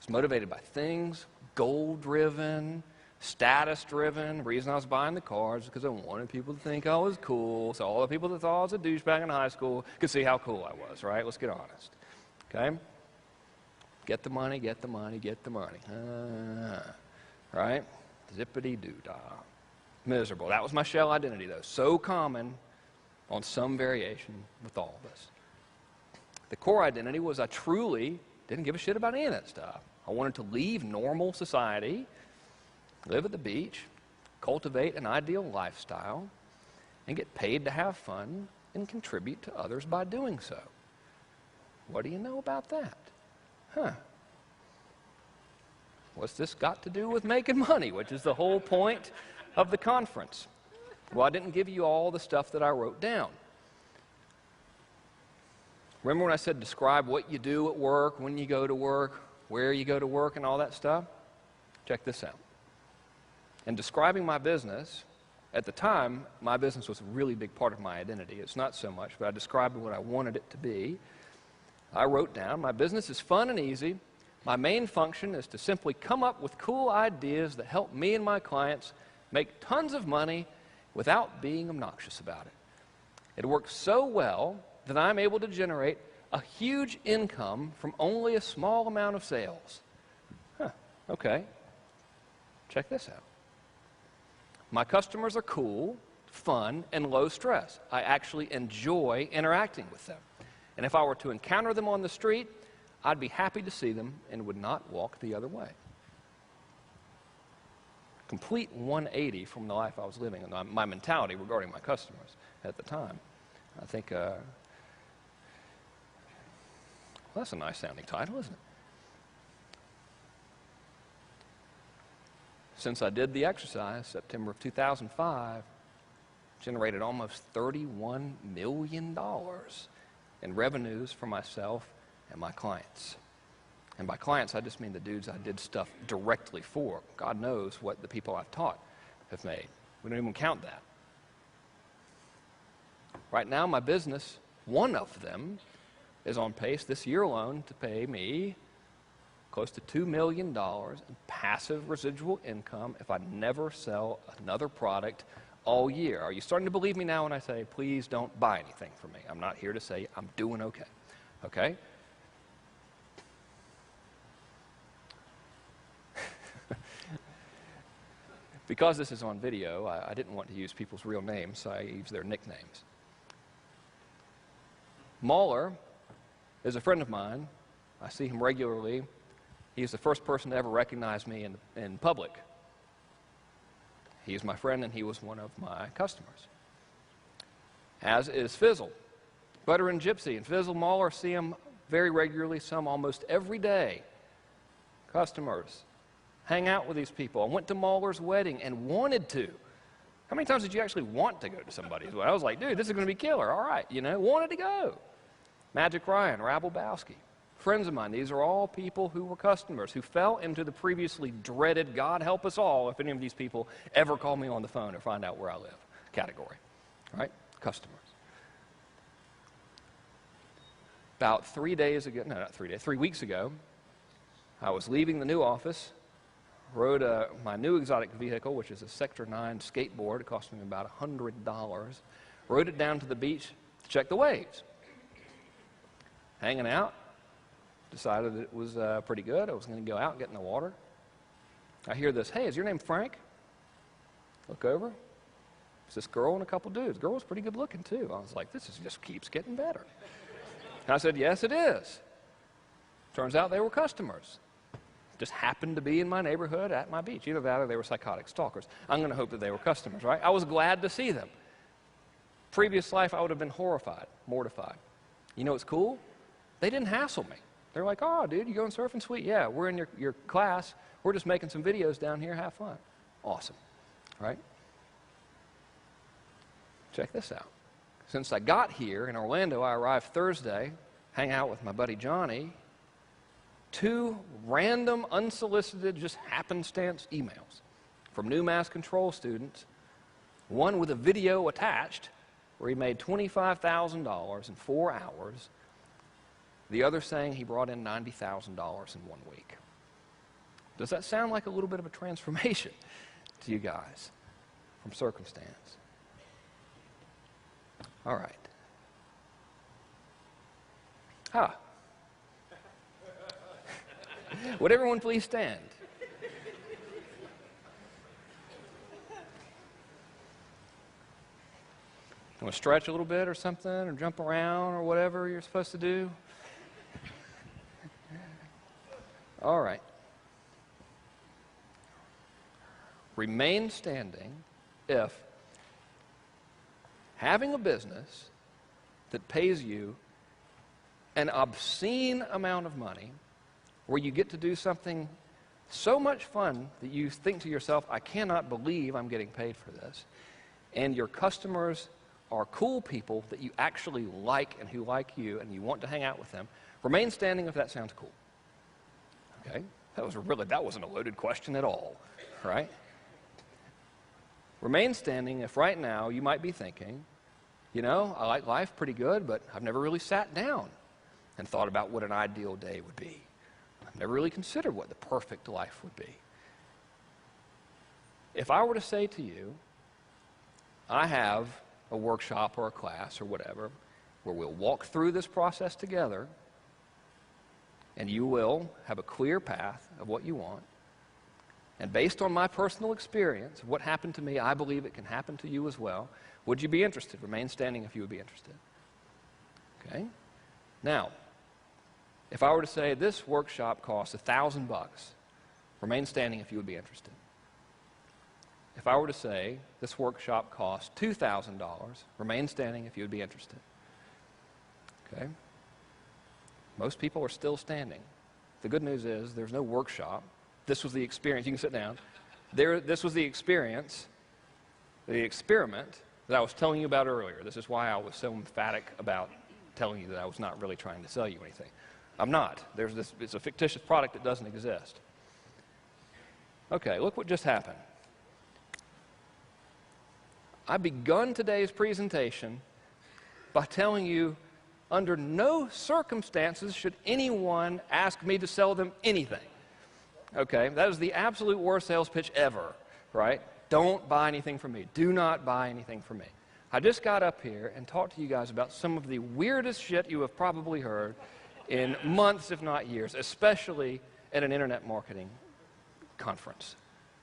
motivated by things, goal-driven, status-driven. The reason I was buying the cars is because I wanted people to think I was cool, so all the people that thought I was a douchebag in high school could see how cool I was, right? Let's get honest. Okay? Get the money, get the money, get the money. Right? Zippity-doo-dah. Miserable. That was my shell identity, though. So common on some variation with all of us. The core identity was I truly didn't give a shit about any of that stuff. I wanted to leave normal society, live at the beach, cultivate an ideal lifestyle, and get paid to have fun and contribute to others by doing so. What do you know about that? Huh. What's this got to do with making money, which is the whole point of the conference? Well, I didn't give you all the stuff that I wrote down. Remember when I said describe what you do at work, when you go to work, where you go to work, and all that stuff? Check this out. In describing my business, at the time, my business was a really big part of my identity. It's not so much, but I described what I wanted it to be. I wrote down, my business is fun and easy. My main function is to simply come up with cool ideas that help me and my clients make tons of money without being obnoxious about it. It works so well that I'm able to generate a huge income from only a small amount of sales. Huh, okay. Check this out. My customers are cool, fun, and low stress. I actually enjoy interacting with them. And if I were to encounter them on the street, I'd be happy to see them and would not walk the other way. Complete 180 from the life I was living and my mentality regarding my customers at the time. I think, well, that's a nice sounding title, isn't it? Since I did the exercise, September of 2005, generated almost $31 million in revenues for myself and my clients. And by clients, I just mean the dudes I did stuff directly for. God knows what the people I've taught have made. We don't even count that. Right now, my business, one of them, is on pace this year alone to pay me close to $2 million in passive residual income if I never sell another product all year. Are you starting to believe me now when I say, please don't buy anything from me? I'm not here to say I'm doing okay. Okay? Because this is on video, I didn't want to use people's real names, so I used their nicknames. Mahler is a friend of mine. I see him regularly. He's the first person to ever recognize me in public. He's my friend, and he was one of my customers. As is Fizzle, Butter and Gypsy. And Fizzle, Mahler, see him very regularly, some almost every day. Customers. Hang out with these people. I went to Mahler's wedding and wanted to. How many times did you actually want to go to somebody's wedding? I was like, dude, this is going to be killer. All right, wanted to go. Magic Ryan, Rabelbowski. Friends of mine, these are all people who were customers, who fell into the previously dreaded, God help us all, if any of these people ever call me on the phone or find out where I live, category. All right? Customers. About 3 days ago, no, not 3 days, 3 weeks ago, I was leaving the new office, rode my new exotic vehicle, which is a Sector 9 skateboard. It cost me about $100. Rode it down to the beach to check the waves. Hanging out. Decided it was pretty good. I was going to go out and get in the water. I hear this, hey, is your name Frank? Look over. It's this girl and a couple dudes. The girl was pretty good looking, too. I was like, this just keeps getting better. And I said, yes, it is. Turns out they were customers. Just happened to be in my neighborhood at my beach. Either that or they were psychotic stalkers. I'm going to hope that they were customers, right? I was glad to see them. Previous life, I would have been horrified, mortified. You know what's cool? They didn't hassle me. They're like, oh, dude, you going surfing? Sweet. Yeah, we're in your class. We're just making some videos down here. Have fun. Awesome, right? Check this out. Since I got here in Orlando, I arrived Thursday, hang out with my buddy Johnny, 2 random, unsolicited, just happenstance emails from new mass control students, one with a video attached where he made $25,000 in 4 hours, the other saying he brought in $90,000 in 1 week. Does that sound like a little bit of a transformation to you guys from circumstance? All right. Would everyone please stand? Want to stretch a little bit or something, or jump around, or whatever you're supposed to do? All right. Remain standing if having a business that pays you an obscene amount of money, where you get to do something so much fun that you think to yourself, I cannot believe I'm getting paid for this, and your customers are cool people that you actually like and who like you and you want to hang out with them, remain standing if that sounds cool. Okay? That wasn't a loaded question at all, right? Remain standing if right now you might be thinking, you know, I like life pretty good, but I've never really sat down and thought about what an ideal day would be. I've never really considered what the perfect life would be. If I were to say to you, I have a workshop or a class or whatever where we'll walk through this process together and you will have a clear path of what you want, and based on my personal experience of what happened to me, I believe it can happen to you as well, would you be interested? Remain standing if you would be interested. Okay? Now, if I were to say this workshop costs $1,000, remain standing if you would be interested. If I were to say this workshop costs $2,000, remain standing if you would be interested. Okay? Most people are still standing. The good news is there's no workshop. This was the experience. You can sit down. This was the experience, the experiment that I was telling you about earlier. This is why I was so emphatic about telling you that I was not really trying to sell you anything. I'm not. It's a fictitious product that doesn't exist. Okay, look what just happened. I begun today's presentation by telling you under no circumstances should anyone ask me to sell them anything. Okay, that is the absolute worst sales pitch ever, right? Don't buy anything from me. Do not buy anything from me. I just got up here and talked to you guys about some of the weirdest shit you have probably heard in months, if not years, especially at an internet marketing conference,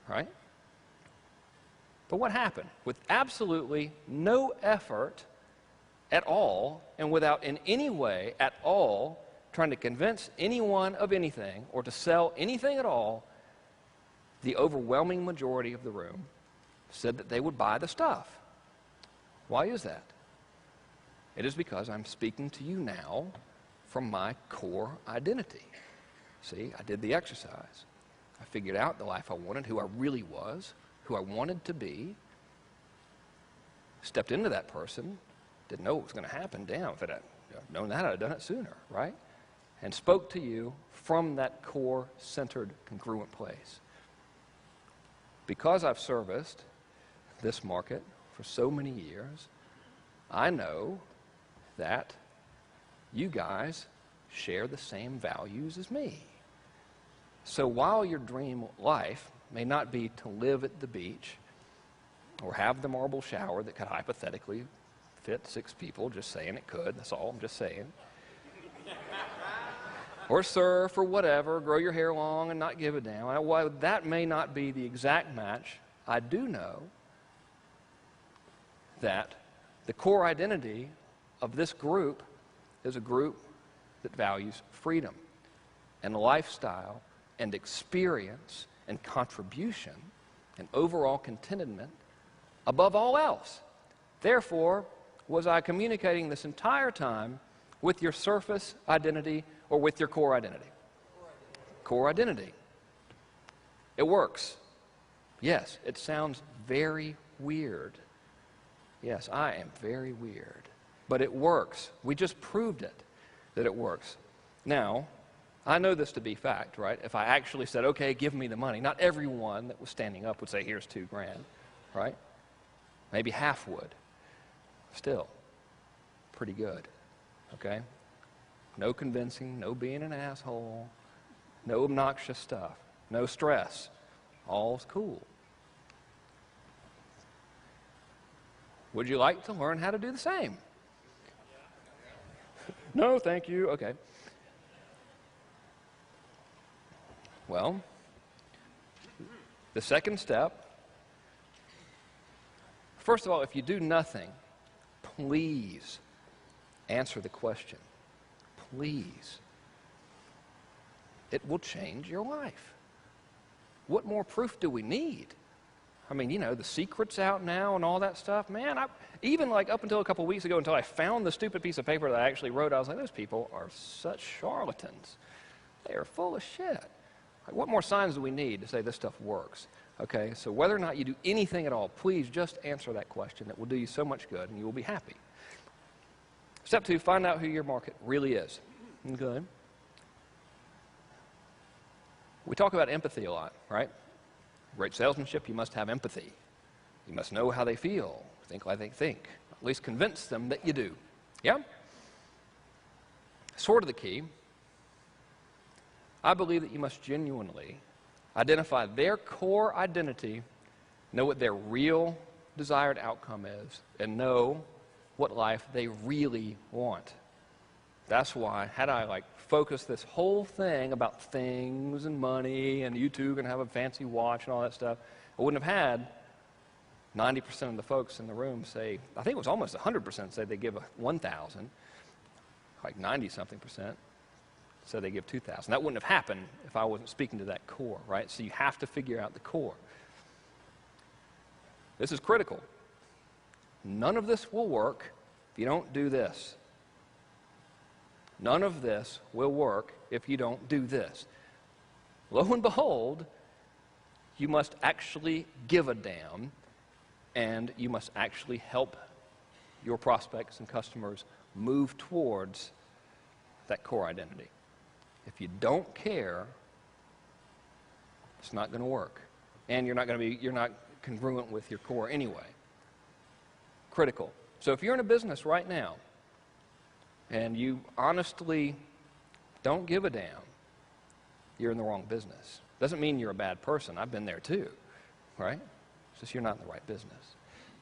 right? But what happened? With absolutely no effort at all, and without in any way at all trying to convince anyone of anything or to sell anything at all, the overwhelming majority of the room said that they would buy the stuff. Why is that? It is because I'm speaking to you now from my core identity. See, I did the exercise. I figured out the life I wanted, who I really was, who I wanted to be, stepped into that person, didn't know what was going to happen. Damn, if I'd known that, I'd have done it sooner, right? And spoke to you from that core-centered, congruent place. Because I've serviced this market for so many years, I know that you guys share the same values as me. So while your dream life may not be to live at the beach or have the marble shower that could hypothetically fit 6 people, just saying it could, that's all, I'm just saying. Or surf or whatever, grow your hair long and not give a damn. While that may not be the exact match, I do know that the core identity of this group is a group that values freedom and lifestyle and experience and contribution and overall contentment above all else. Therefore, was I communicating this entire time with your surface identity or with your core identity? Core identity. It works. Yes, it sounds very weird. Yes, I am very weird. But it works. We just proved it, that it works. Now, I know this to be fact, right? If I actually said, okay, give me the money, not everyone that was standing up would say, here's $2,000, right? Maybe half would. Still, pretty good, okay? No convincing, no being an asshole, no obnoxious stuff, no stress. All's cool. Would you like to learn how to do the same? No, thank you. Okay. Well, the second step, first of all, if you do nothing, please answer the question. Please. It will change your life. What more proof do we need? I mean, you know, the secret's out now and all that stuff. Man, even like up until a couple weeks ago, until I found the stupid piece of paper that I actually wrote, I was like, those people are such charlatans. They are full of shit. Like, what more signs do we need to say this stuff works? Okay, so whether or not you do anything at all, please just answer that question. It will do you so much good, and you will be happy. Step 2, find out who your market really is. Okay. We talk about empathy a lot, right? Great salesmanship, you must have empathy. You must know how they feel, think like they think. At least convince them that you do. Yeah? Sort of the key. I believe that you must genuinely identify their core identity, know what their real desired outcome is, and know what life they really want. That's why, had I like focused this whole thing about things and money and you two can have a fancy watch and all that stuff, I wouldn't have had 90% of the folks in the room say, I think it was almost 100% say they give $1,000, like 90-something% said they give $2,000. That wouldn't have happened if I wasn't speaking to that core, right? So you have to figure out the core. This is critical. None of this will work if you don't do this. None of this will work if you don't do this. Lo and behold, you must actually give a damn, and you must actually help your prospects and customers move towards that core identity. If you don't care, it's not going to work. And you're not congruent with your core anyway. Critical. So if you're in a business right now, and you honestly don't give a damn, you're in the wrong business. Doesn't mean you're a bad person. I've been there too, right? It's just you're not in the right business.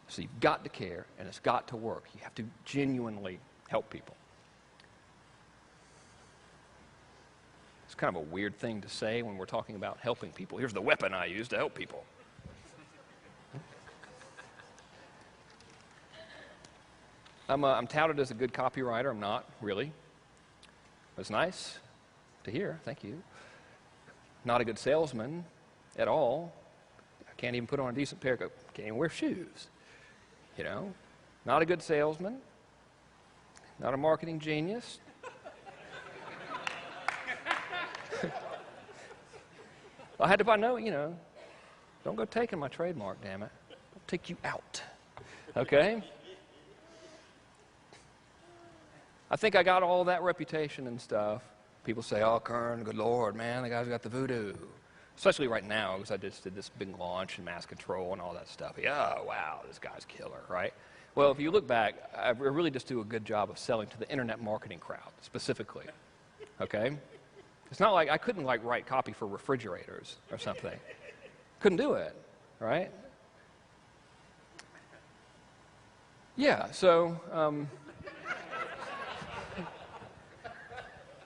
So you've got to care, and it's got to work. You have to genuinely help people. It's kind of a weird thing to say when we're talking about helping people. Here's the weapon I use to help people. I'm touted as a good copywriter. I'm not, really. That's nice to hear. Thank you. Not a good salesman at all. I can't even put on a decent pair of, can't even wear shoes. You know? Not a good salesman. Not a marketing genius. I had to find, don't go taking my trademark, damn it. I'll take you out. Okay? I think I got all that reputation and stuff. People say, oh, Kern, good Lord, man, the guy's got the voodoo. Especially right now, because I just did this big launch and mass control and all that stuff. Yeah, oh, wow, this guy's killer, right? Well, if you look back, I really just do a good job of selling to the internet marketing crowd, specifically, okay? It's not like I couldn't, write copy for refrigerators or something. Couldn't do it, right? Yeah, so...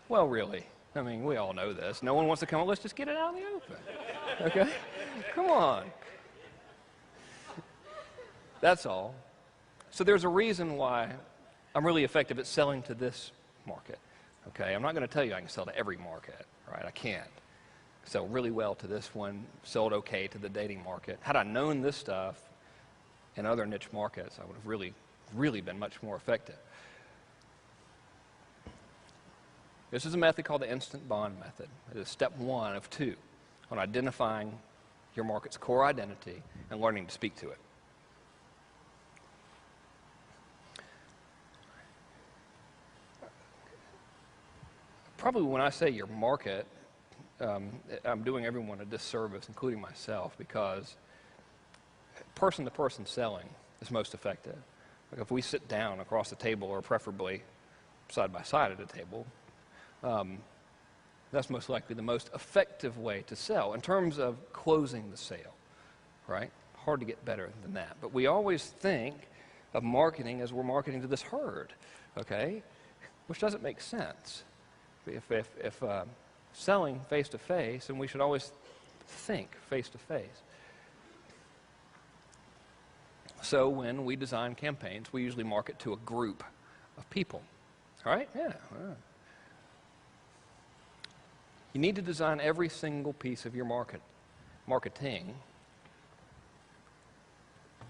well, really. I mean, we all know this. No one wants to come up. Let's just get it out in the open. Okay? Come on. That's all. So there's a reason why I'm really effective at selling to this market. Okay, I'm not going to tell you I can sell to every market, right? I can't. Sell really well to this one, sold okay to the dating market. Had I known this stuff in other niche markets, I would have really been much more effective. This is a method called the instant bond method. It is step 1 of 2 on identifying your market's core identity and learning to speak to it. Probably when I say your market, I'm doing everyone a disservice, including myself, because person-to-person selling is most effective. Like if we sit down across the table, or preferably side by side at a table, that's most likely the most effective way to sell in terms of closing the sale, right? Hard to get better than that. But we always think of marketing as we're marketing to this herd, okay? Which doesn't make sense. If selling face-to-face, and we should always think face-to-face. So when we design campaigns, we usually market to a group of people, right? Yeah. You need to design every single piece of your marketing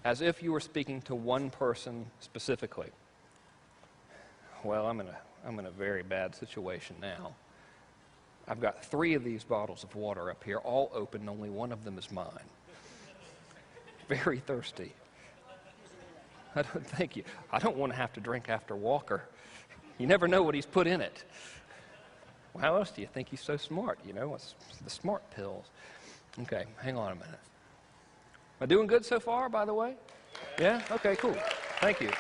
as if you were speaking to one person specifically. Well, I'm in a very bad situation now. I've got 3 of these bottles of water up here, all open, only one of them is mine. Very thirsty. Thank you. I don't want to have to drink after Walker. You never know what he's put in it. Well, how else do you think he's so smart? You know, it's the smart pills. Okay, hang on a minute. Am I doing good so far, by the way? Yeah? Okay, cool. Thank you.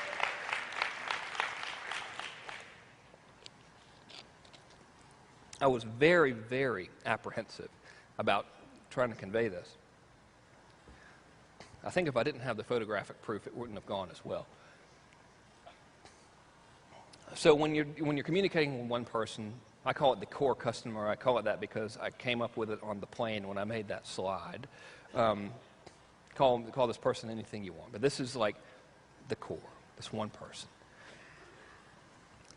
I was very apprehensive about trying to convey this. I think if I didn't have the photographic proof, it wouldn't have gone as well. So when you're communicating with one person, I call it the core customer. I call it that because I came up with it on the plane when I made that slide. Call this person anything you want, but this is like the core, this one person.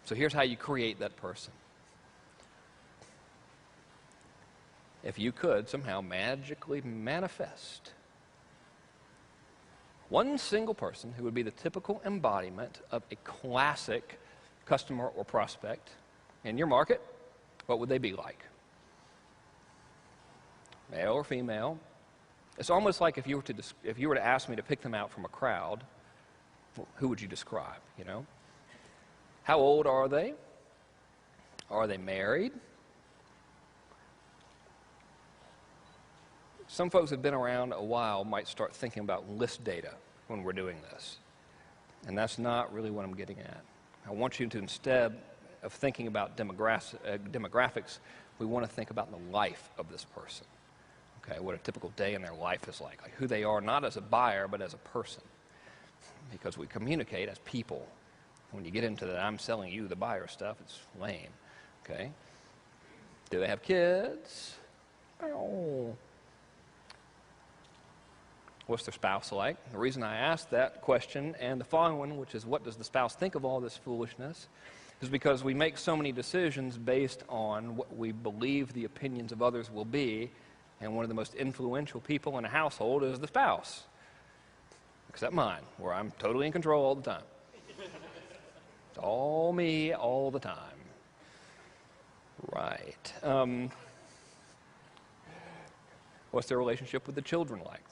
So here's how you create that person. If you could somehow magically manifest one single person who would be the typical embodiment of a classic customer or prospect in your market, what would they be like? Male or female? It's almost like if you were to ask me to pick them out from a crowd, who would you describe, you know? How old are they? Are they married? Some folks who've been around a while might start thinking about list data when we're doing this. And that's not really what I'm getting at. I want you to, instead of thinking about demographics, we want to think about the life of this person. Okay, what a typical day in their life is like who they are, not as a buyer, but as a person. Because we communicate as people. When you get into that I'm selling you the buyer stuff, it's lame. Okay? Do they have kids? Oh. What's their spouse like? The reason I asked that question and the following one, which is what does the spouse think of all this foolishness, is because we make so many decisions based on what we believe the opinions of others will be, and one of the most influential people in a household is the spouse. Except mine, where I'm totally in control all the time. It's all me all the time. Right. What's their relationship with the children like?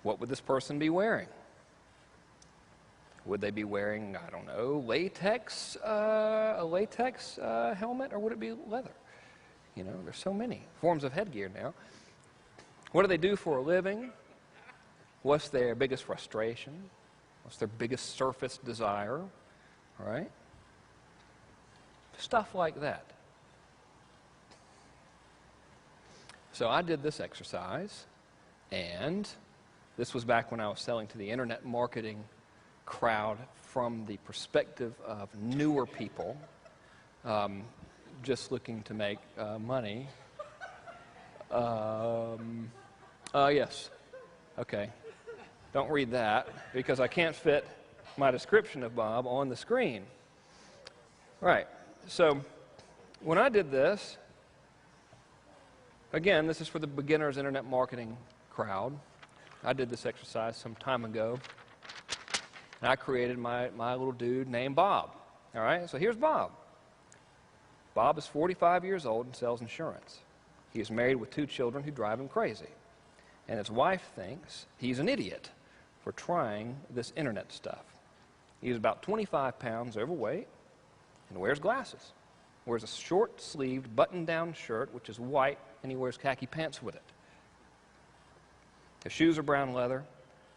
What would this person be wearing? Would they be wearing, I don't know, a latex helmet, or would it be leather? You know, there's so many forms of headgear now. What do they do for a living? What's their biggest frustration? What's their biggest surface desire? All right? Stuff like that. So I did this exercise, and this was back when I was selling to the internet marketing crowd from the perspective of newer people just looking to make money. Yes. Okay. Don't read that, because I can't fit my description of Bob on the screen. Right, so when I did this, again, this is for the beginner's internet marketing crowd. I did this exercise some time ago. I created my little dude named Bob. All right, so here's Bob. Bob is 45 years old and sells insurance. He is married with 2 children who drive him crazy. And his wife thinks he's an idiot for trying this internet stuff. He's about 25 pounds overweight and wears glasses. Wears a short-sleeved, button-down shirt, which is white, and he wears khaki pants with it. His shoes are brown leather.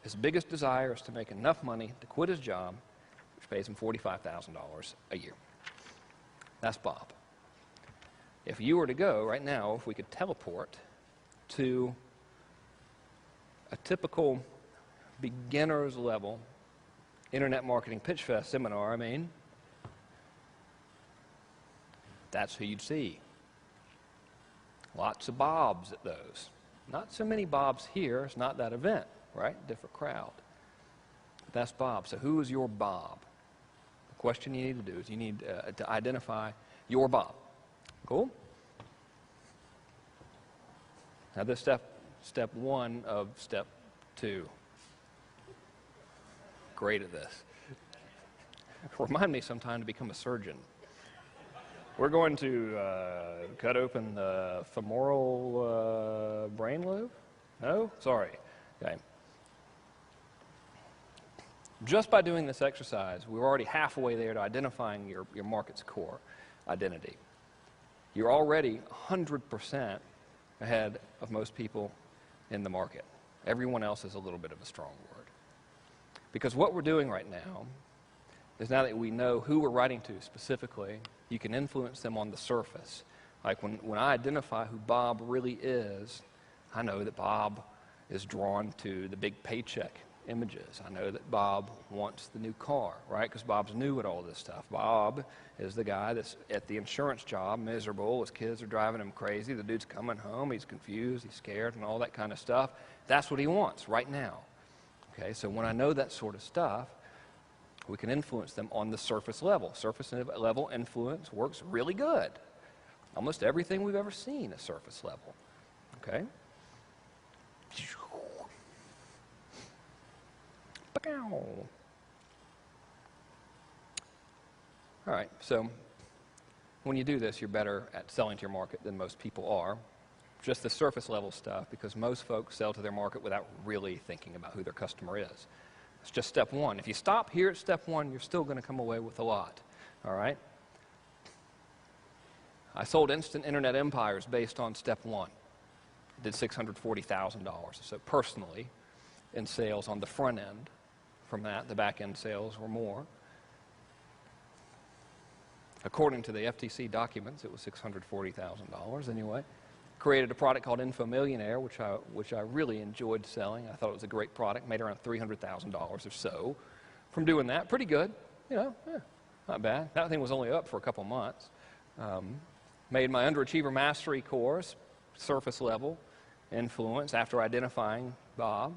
His biggest desire is to make enough money to quit his job, which pays him $45,000 a year. That's Bob. If you were to go right now, if we could teleport to a typical beginner's level internet marketing pitch fest seminar, that's who you'd see. Lots of Bobs at those. Not so many Bobs here. It's not that event, right? Different crowd. But that's Bob. So who is your Bob? The question you need to do is you need to identify your Bob. Cool? Now this step 1 of step 2. Great at this. Remind me sometime to become a surgeon. We're going to cut open the femoral brain lobe? No? Sorry. Okay. Just by doing this exercise, we're already halfway there to identifying your market's core identity. You're already 100% ahead of most people in the market. Everyone else is a little bit of a strong word. Because what we're doing right now is, now that we know who we're writing to specifically, you can influence them on the surface. Like when I identify who Bob really is, I know that Bob is drawn to the big paycheck images. I know that Bob wants the new car, right? Because Bob's new at all this stuff. Bob is the guy that's at the insurance job, miserable. His kids are driving him crazy. The dude's coming home. He's confused. He's scared and all that kind of stuff. That's what he wants right now. Okay, so when I know that sort of stuff, we can influence them on the surface level. Surface level influence works really good. Almost everything we've ever seen is surface level. Okay? All right, so when you do this, you're better at selling to your market than most people are. Just the surface level stuff, because most folks sell to their market without really thinking about who their customer is. It's just step 1. If you stop here at step 1, you're still going to come away with a lot. All right? I sold instant internet empires based on step 1. Did $640,000 or so personally in sales on the front end. From that, the back end sales were more. According to the FTC documents, it was $640,000 anyway. Created a product called Info Millionaire, which I really enjoyed selling. I thought it was a great product. Made around $300,000 or so from doing that. Pretty good, not bad. That thing was only up for a couple months. Made my Underachiever Mastery course, surface level influence, after identifying Bob.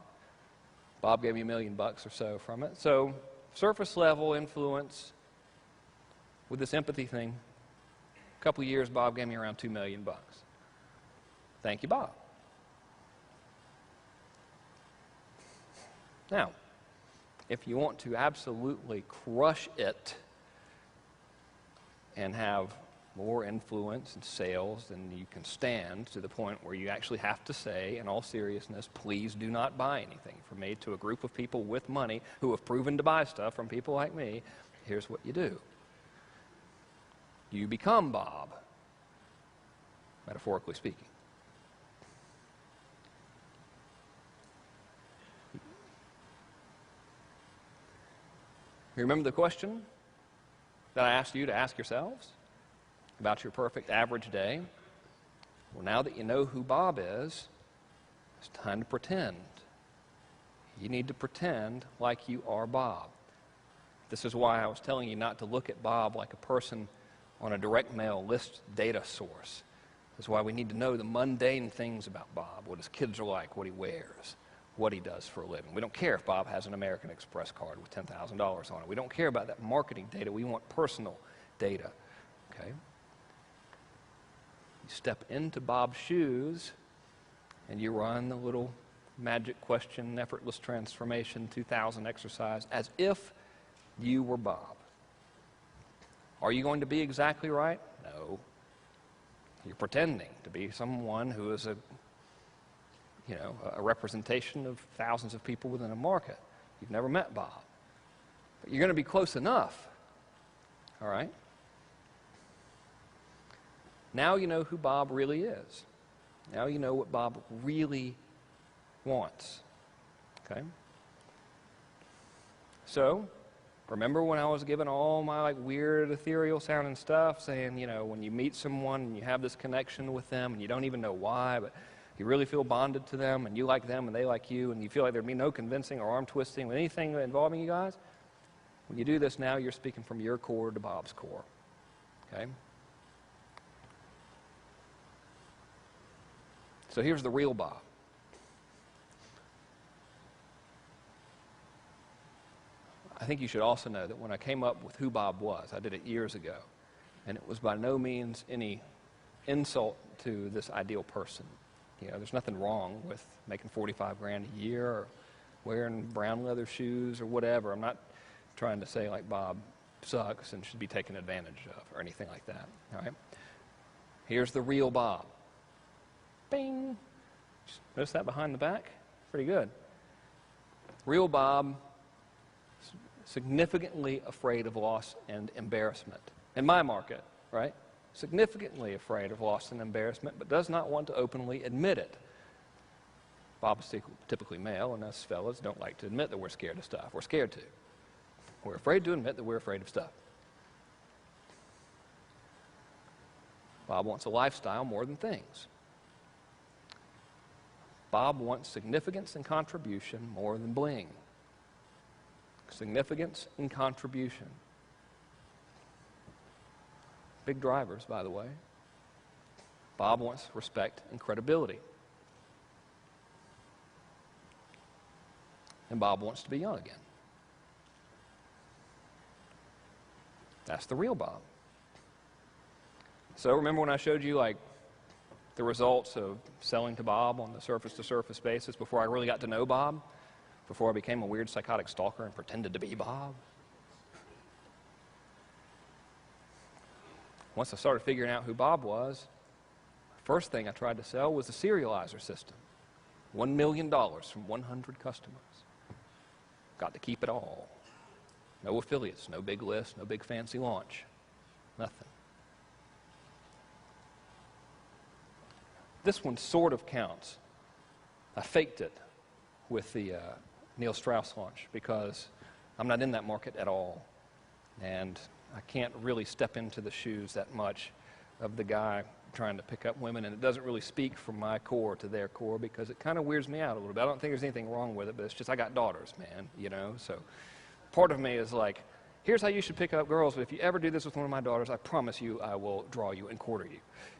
Bob gave me $1 million or so from it. So surface level influence with this empathy thing. A couple of years, Bob gave me around $2 million. Thank you, Bob. Now, if you want to absolutely crush it and have more influence and sales than you can stand, to the point where you actually have to say, in all seriousness, please do not buy anything from me, to a group of people with money who have proven to buy stuff from people like me, here's what you do. You become Bob, metaphorically speaking. You remember the question that I asked you to ask yourselves about your perfect average day? Well, now that you know who Bob is, it's time to pretend. You need to pretend like you are Bob. This is why I was telling you not to look at Bob like a person on a direct mail list data source. This is why we need to know the mundane things about Bob, what his kids are like, what he wears, what he does for a living. We don't care if Bob has an American Express card with $10,000 on it. We don't care about that marketing data. We want personal data, okay? You step into Bob's shoes and you run the little magic question, effortless transformation 2000 exercise as if you were Bob. Are you going to be exactly right? No. You're pretending to be someone who is a representation of thousands of people within a market. You've never met Bob. But you're going to be close enough. All right? Now you know who Bob really is. Now you know what Bob really wants. Okay? So, remember when I was given all my weird ethereal sounding stuff saying, when you meet someone and you have this connection with them and you don't even know why, but you really feel bonded to them and you like them and they like you and you feel like there'd be no convincing or arm twisting with anything involving you guys? When you do this now, you're speaking from your core to Bob's core. Okay? So here's the real Bob. I think you should also know that when I came up with who Bob was, I did it years ago, and it was by no means any insult to this ideal person. There's nothing wrong with making 45 grand a year or wearing brown leather shoes or whatever. I'm not trying to say like Bob sucks and should be taken advantage of or anything like that. All right? Here's the real Bob. Bing. Notice that behind the back? Pretty good. Real Bob, significantly afraid of loss and embarrassment. In my market, right? Significantly afraid of loss and embarrassment, but does not want to openly admit it. Bob is typically male, and us fellas don't like to admit that we're scared of stuff. We're scared to. We're afraid to admit that we're afraid of stuff. Bob wants a lifestyle more than things. Bob wants significance and contribution more than bling. Significance and contribution. Big drivers, by the way. Bob wants respect and credibility. And Bob wants to be young again. That's the real Bob. So remember when I showed you the results of selling to Bob on the surface-to-surface basis before I really got to know Bob? Before I became a weird psychotic stalker and pretended to be Bob? Once I started figuring out who Bob was, the first thing I tried to sell was the serializer system. $1 million from 100 customers. Got to keep it all. No affiliates, no big list, no big fancy launch. Nothing. This one sort of counts. I faked it with the Neil Strauss launch because I'm not in that market at all. And I can't really step into the shoes that much of the guy trying to pick up women, and it doesn't really speak from my core to their core because it kind of weirds me out a little bit. I don't think there's anything wrong with it, but it's just I got daughters, man, so part of me is like, here's how you should pick up girls, but if you ever do this with one of my daughters, I promise you I will draw you and quarter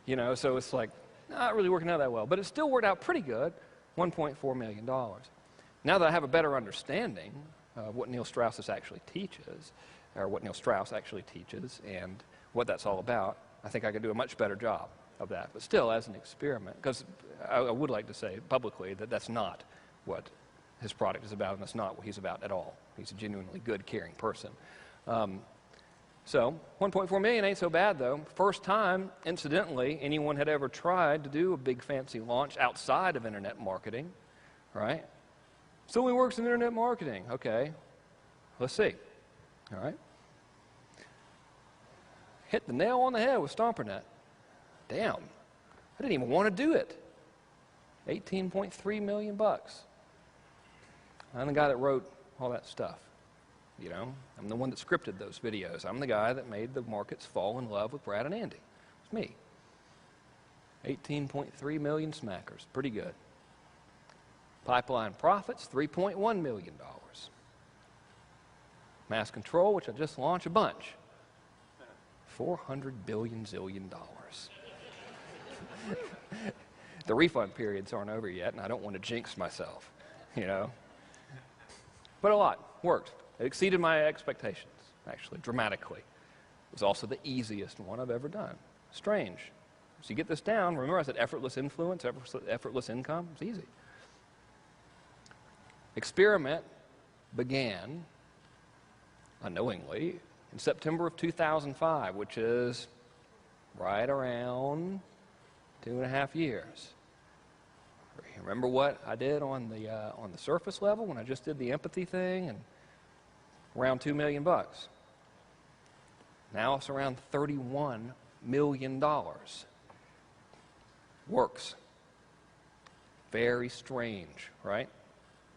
you, so it's like not really working out that well, but it still worked out pretty good, $1.4 million. Now that I have a better understanding of what Neil Strauss actually teaches, or what Neil Strauss actually teaches and what that's all about, I think I could do a much better job of that. But still, as an experiment, because I would like to say publicly that that's not what his product is about, and that's not what he's about at all. He's a genuinely good, caring person. So, $1.4 million ain't so bad, though. First time, incidentally, anyone had ever tried to do a big fancy launch outside of internet marketing, right? So he works in internet marketing. Okay, let's see. All right. Hit the nail on the head with StomperNet. Damn, I didn't even want to do it. $18.3 million. I'm the guy that wrote all that stuff. I'm the one that scripted those videos. I'm the guy that made the markets fall in love with Brad and Andy. It's me. 18.3 million smackers. Pretty good. Pipeline profits, $3.1 million. Mass control, which I just launched a bunch. $400 billion zillion. The refund periods aren't over yet, and I don't want to jinx myself. you know. But a lot worked. It exceeded my expectations, actually, dramatically. It was also the easiest one I've ever done. Strange. So you get this down, remember I said effortless influence, effortless income? It's easy. Experiment began, unknowingly, in September of 2005, which is right around 2.5 years. Remember what I did on the surface level when I just did the empathy thing, and around $2 million. Now it's around $31 million. Works. Very strange, right?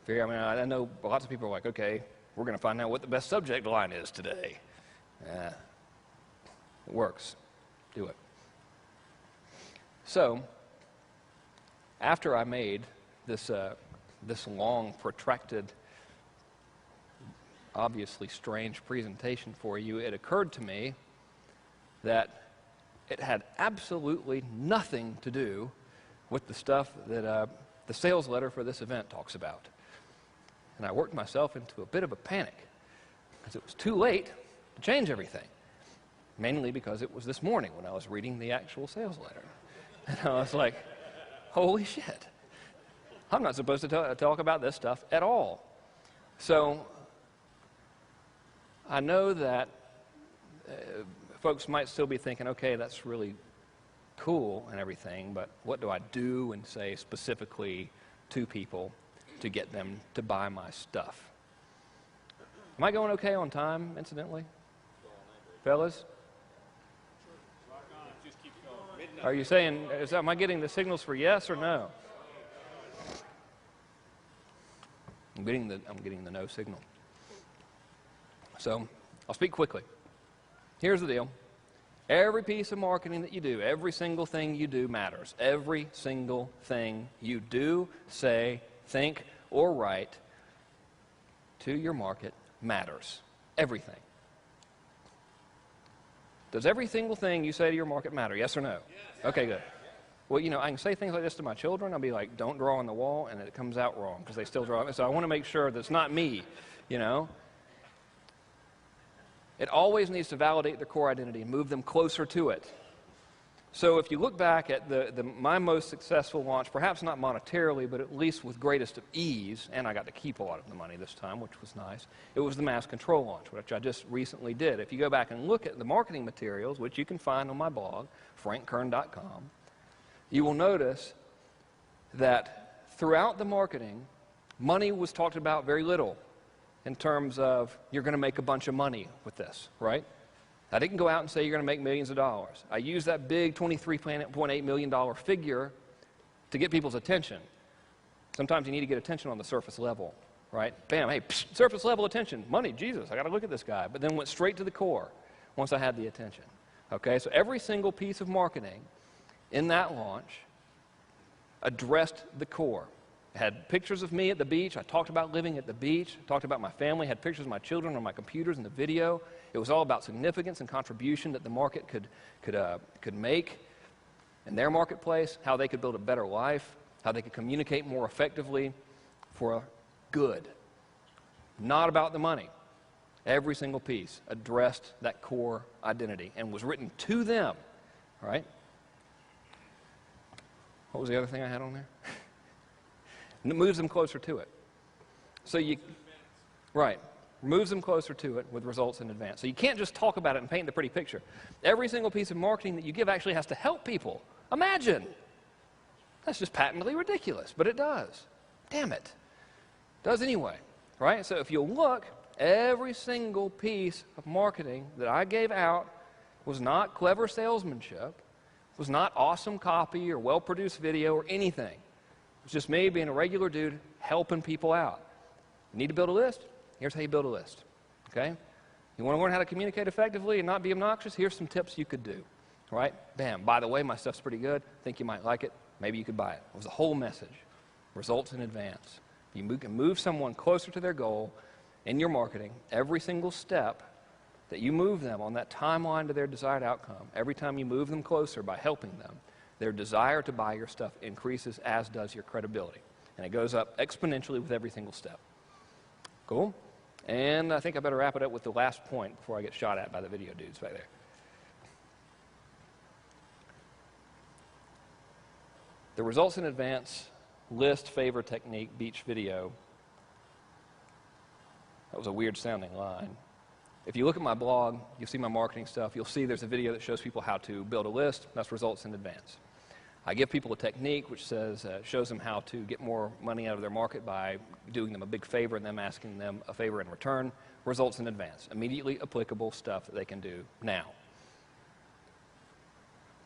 I know lots of people are like, okay, we're going to find out what the best subject line is today. It works. Do it. So, after I made this long, protracted, obviously strange presentation for you, it occurred to me that it had absolutely nothing to do with the stuff that the sales letter for this event talks about. And I worked myself into a bit of a panic because it was too late to change everything, mainly because it was this morning when I was reading the actual sales letter. And I was like, holy shit, I'm not supposed to talk about this stuff at all. So I know that folks might still be thinking, okay, that's really cool and everything, but what do I do and say specifically to people to get them to buy my stuff? Am I going okay on time, incidentally? Fellas? Are you saying, am I getting the signals for yes or no? I'm getting the no signal. So I'll speak quickly. Here's the deal. Every piece of marketing that you do, every single thing you do matters. Every single thing you do, say, think, or write to your market matters. Everything. Does every single thing you say to your market matter? Yes or no? Yes. Okay, good. Well, I can say things like this to my children. I'll be like, don't draw on the wall, and it comes out wrong because they still draw. So I want to make sure that it's not me, It always needs to validate their core identity and move them closer to it. So if you look back at my most successful launch, perhaps not monetarily, but at least with greatest of ease, and I got to keep a lot of the money this time, which was nice, it was the mass control launch, which I just recently did. If you go back and look at the marketing materials, which you can find on my blog, frankkern.com, you will notice that throughout the marketing, money was talked about very little in terms of you're going to make a bunch of money with this, right? I didn't go out and say you're going to make millions of dollars. I used that big $23.8 million figure to get people's attention. Sometimes you need to get attention on the surface level, right? Bam, hey, psh, surface level attention, money, Jesus, I got to look at this guy. But then went straight to the core once I had the attention. Okay, so every single piece of marketing in that launch addressed the core. I had pictures of me at the beach. I talked about living at the beach. I talked about my family. I had pictures of my children on my computers in the video. It was all about significance and contribution that the market could make in their marketplace, how they could build a better life, how they could communicate more effectively for good. Not about the money. Every single piece addressed that core identity and was written to them, right? What was the other thing I had on there? And it moves them closer to it. So moves them closer to it with results in advance. So you can't just talk about it and paint the pretty picture. Every single piece of marketing that you give actually has to help people. Imagine. That's just patently ridiculous, but it does. Damn it. It does anyway, right? So if you'll look, every single piece of marketing that I gave out was not clever salesmanship, was not awesome copy or well-produced video or anything. It was just me being a regular dude helping people out. You need to build a list? Here's how you build a list, okay? You want to learn how to communicate effectively and not be obnoxious? Here's some tips you could do, right? Bam, by the way, my stuff's pretty good. Think you might like it. Maybe you could buy it. It was a whole message. Results in advance. You can move someone closer to their goal in your marketing. Every single step that you move them on that timeline to their desired outcome, every time you move them closer by helping them, their desire to buy your stuff increases, as does your credibility. And it goes up exponentially with every single step. Cool? And I think I better wrap it up with the last point before I get shot at by the video dudes back there. The results in advance list favor technique beach video. That was a weird sounding line. If you look at my blog, you'll see my marketing stuff. You'll see there's a video that shows people how to build a list. That's results in advance. I give people a technique which shows them how to get more money out of their market by doing them a big favor and them asking them a favor in return. Results in advance. Immediately applicable stuff that they can do now.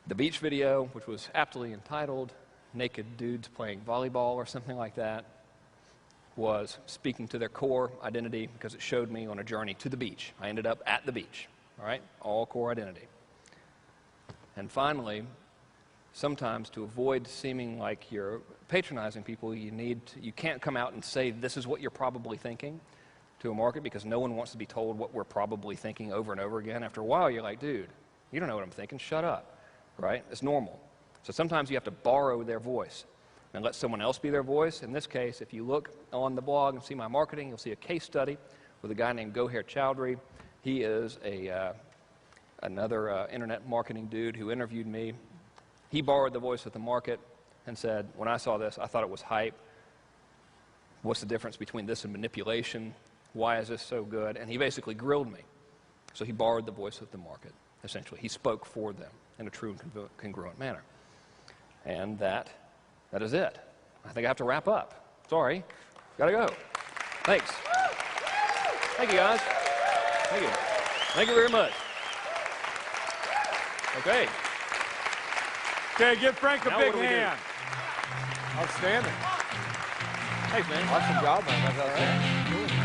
The beach video, which was aptly entitled Naked Dudes Playing Volleyball or something like that, was speaking to their core identity because it showed me on a journey to the beach. I ended up at the beach, all right? All core identity. And finally, sometimes to avoid seeming like you're patronizing people, you can't come out and say this is what you're probably thinking to a market because no one wants to be told what we're probably thinking over and over again. After a while, you're like, dude, you don't know what I'm thinking, shut up, right? It's normal. So sometimes you have to borrow their voice and let someone else be their voice. In this case, if you look on the blog and see my marketing, you'll see a case study with a guy named Goher Chowdhury. He is another internet marketing dude who interviewed me. He borrowed the voice of the market and said, when I saw this, I thought it was hype. What's the difference between this and manipulation? Why is this so good? And he basically grilled me. So he borrowed the voice of the market, essentially. He spoke for them in a true and congruent manner. And that is it. I think I have to wrap up. Sorry. Gotta go. Thanks. Thank you, guys. Thank you. Thank you very much. Okay. Okay, give Frank a Now big what do we do? hand. Outstanding. Thanks, man. Awesome job, man. That's outstanding. Cool.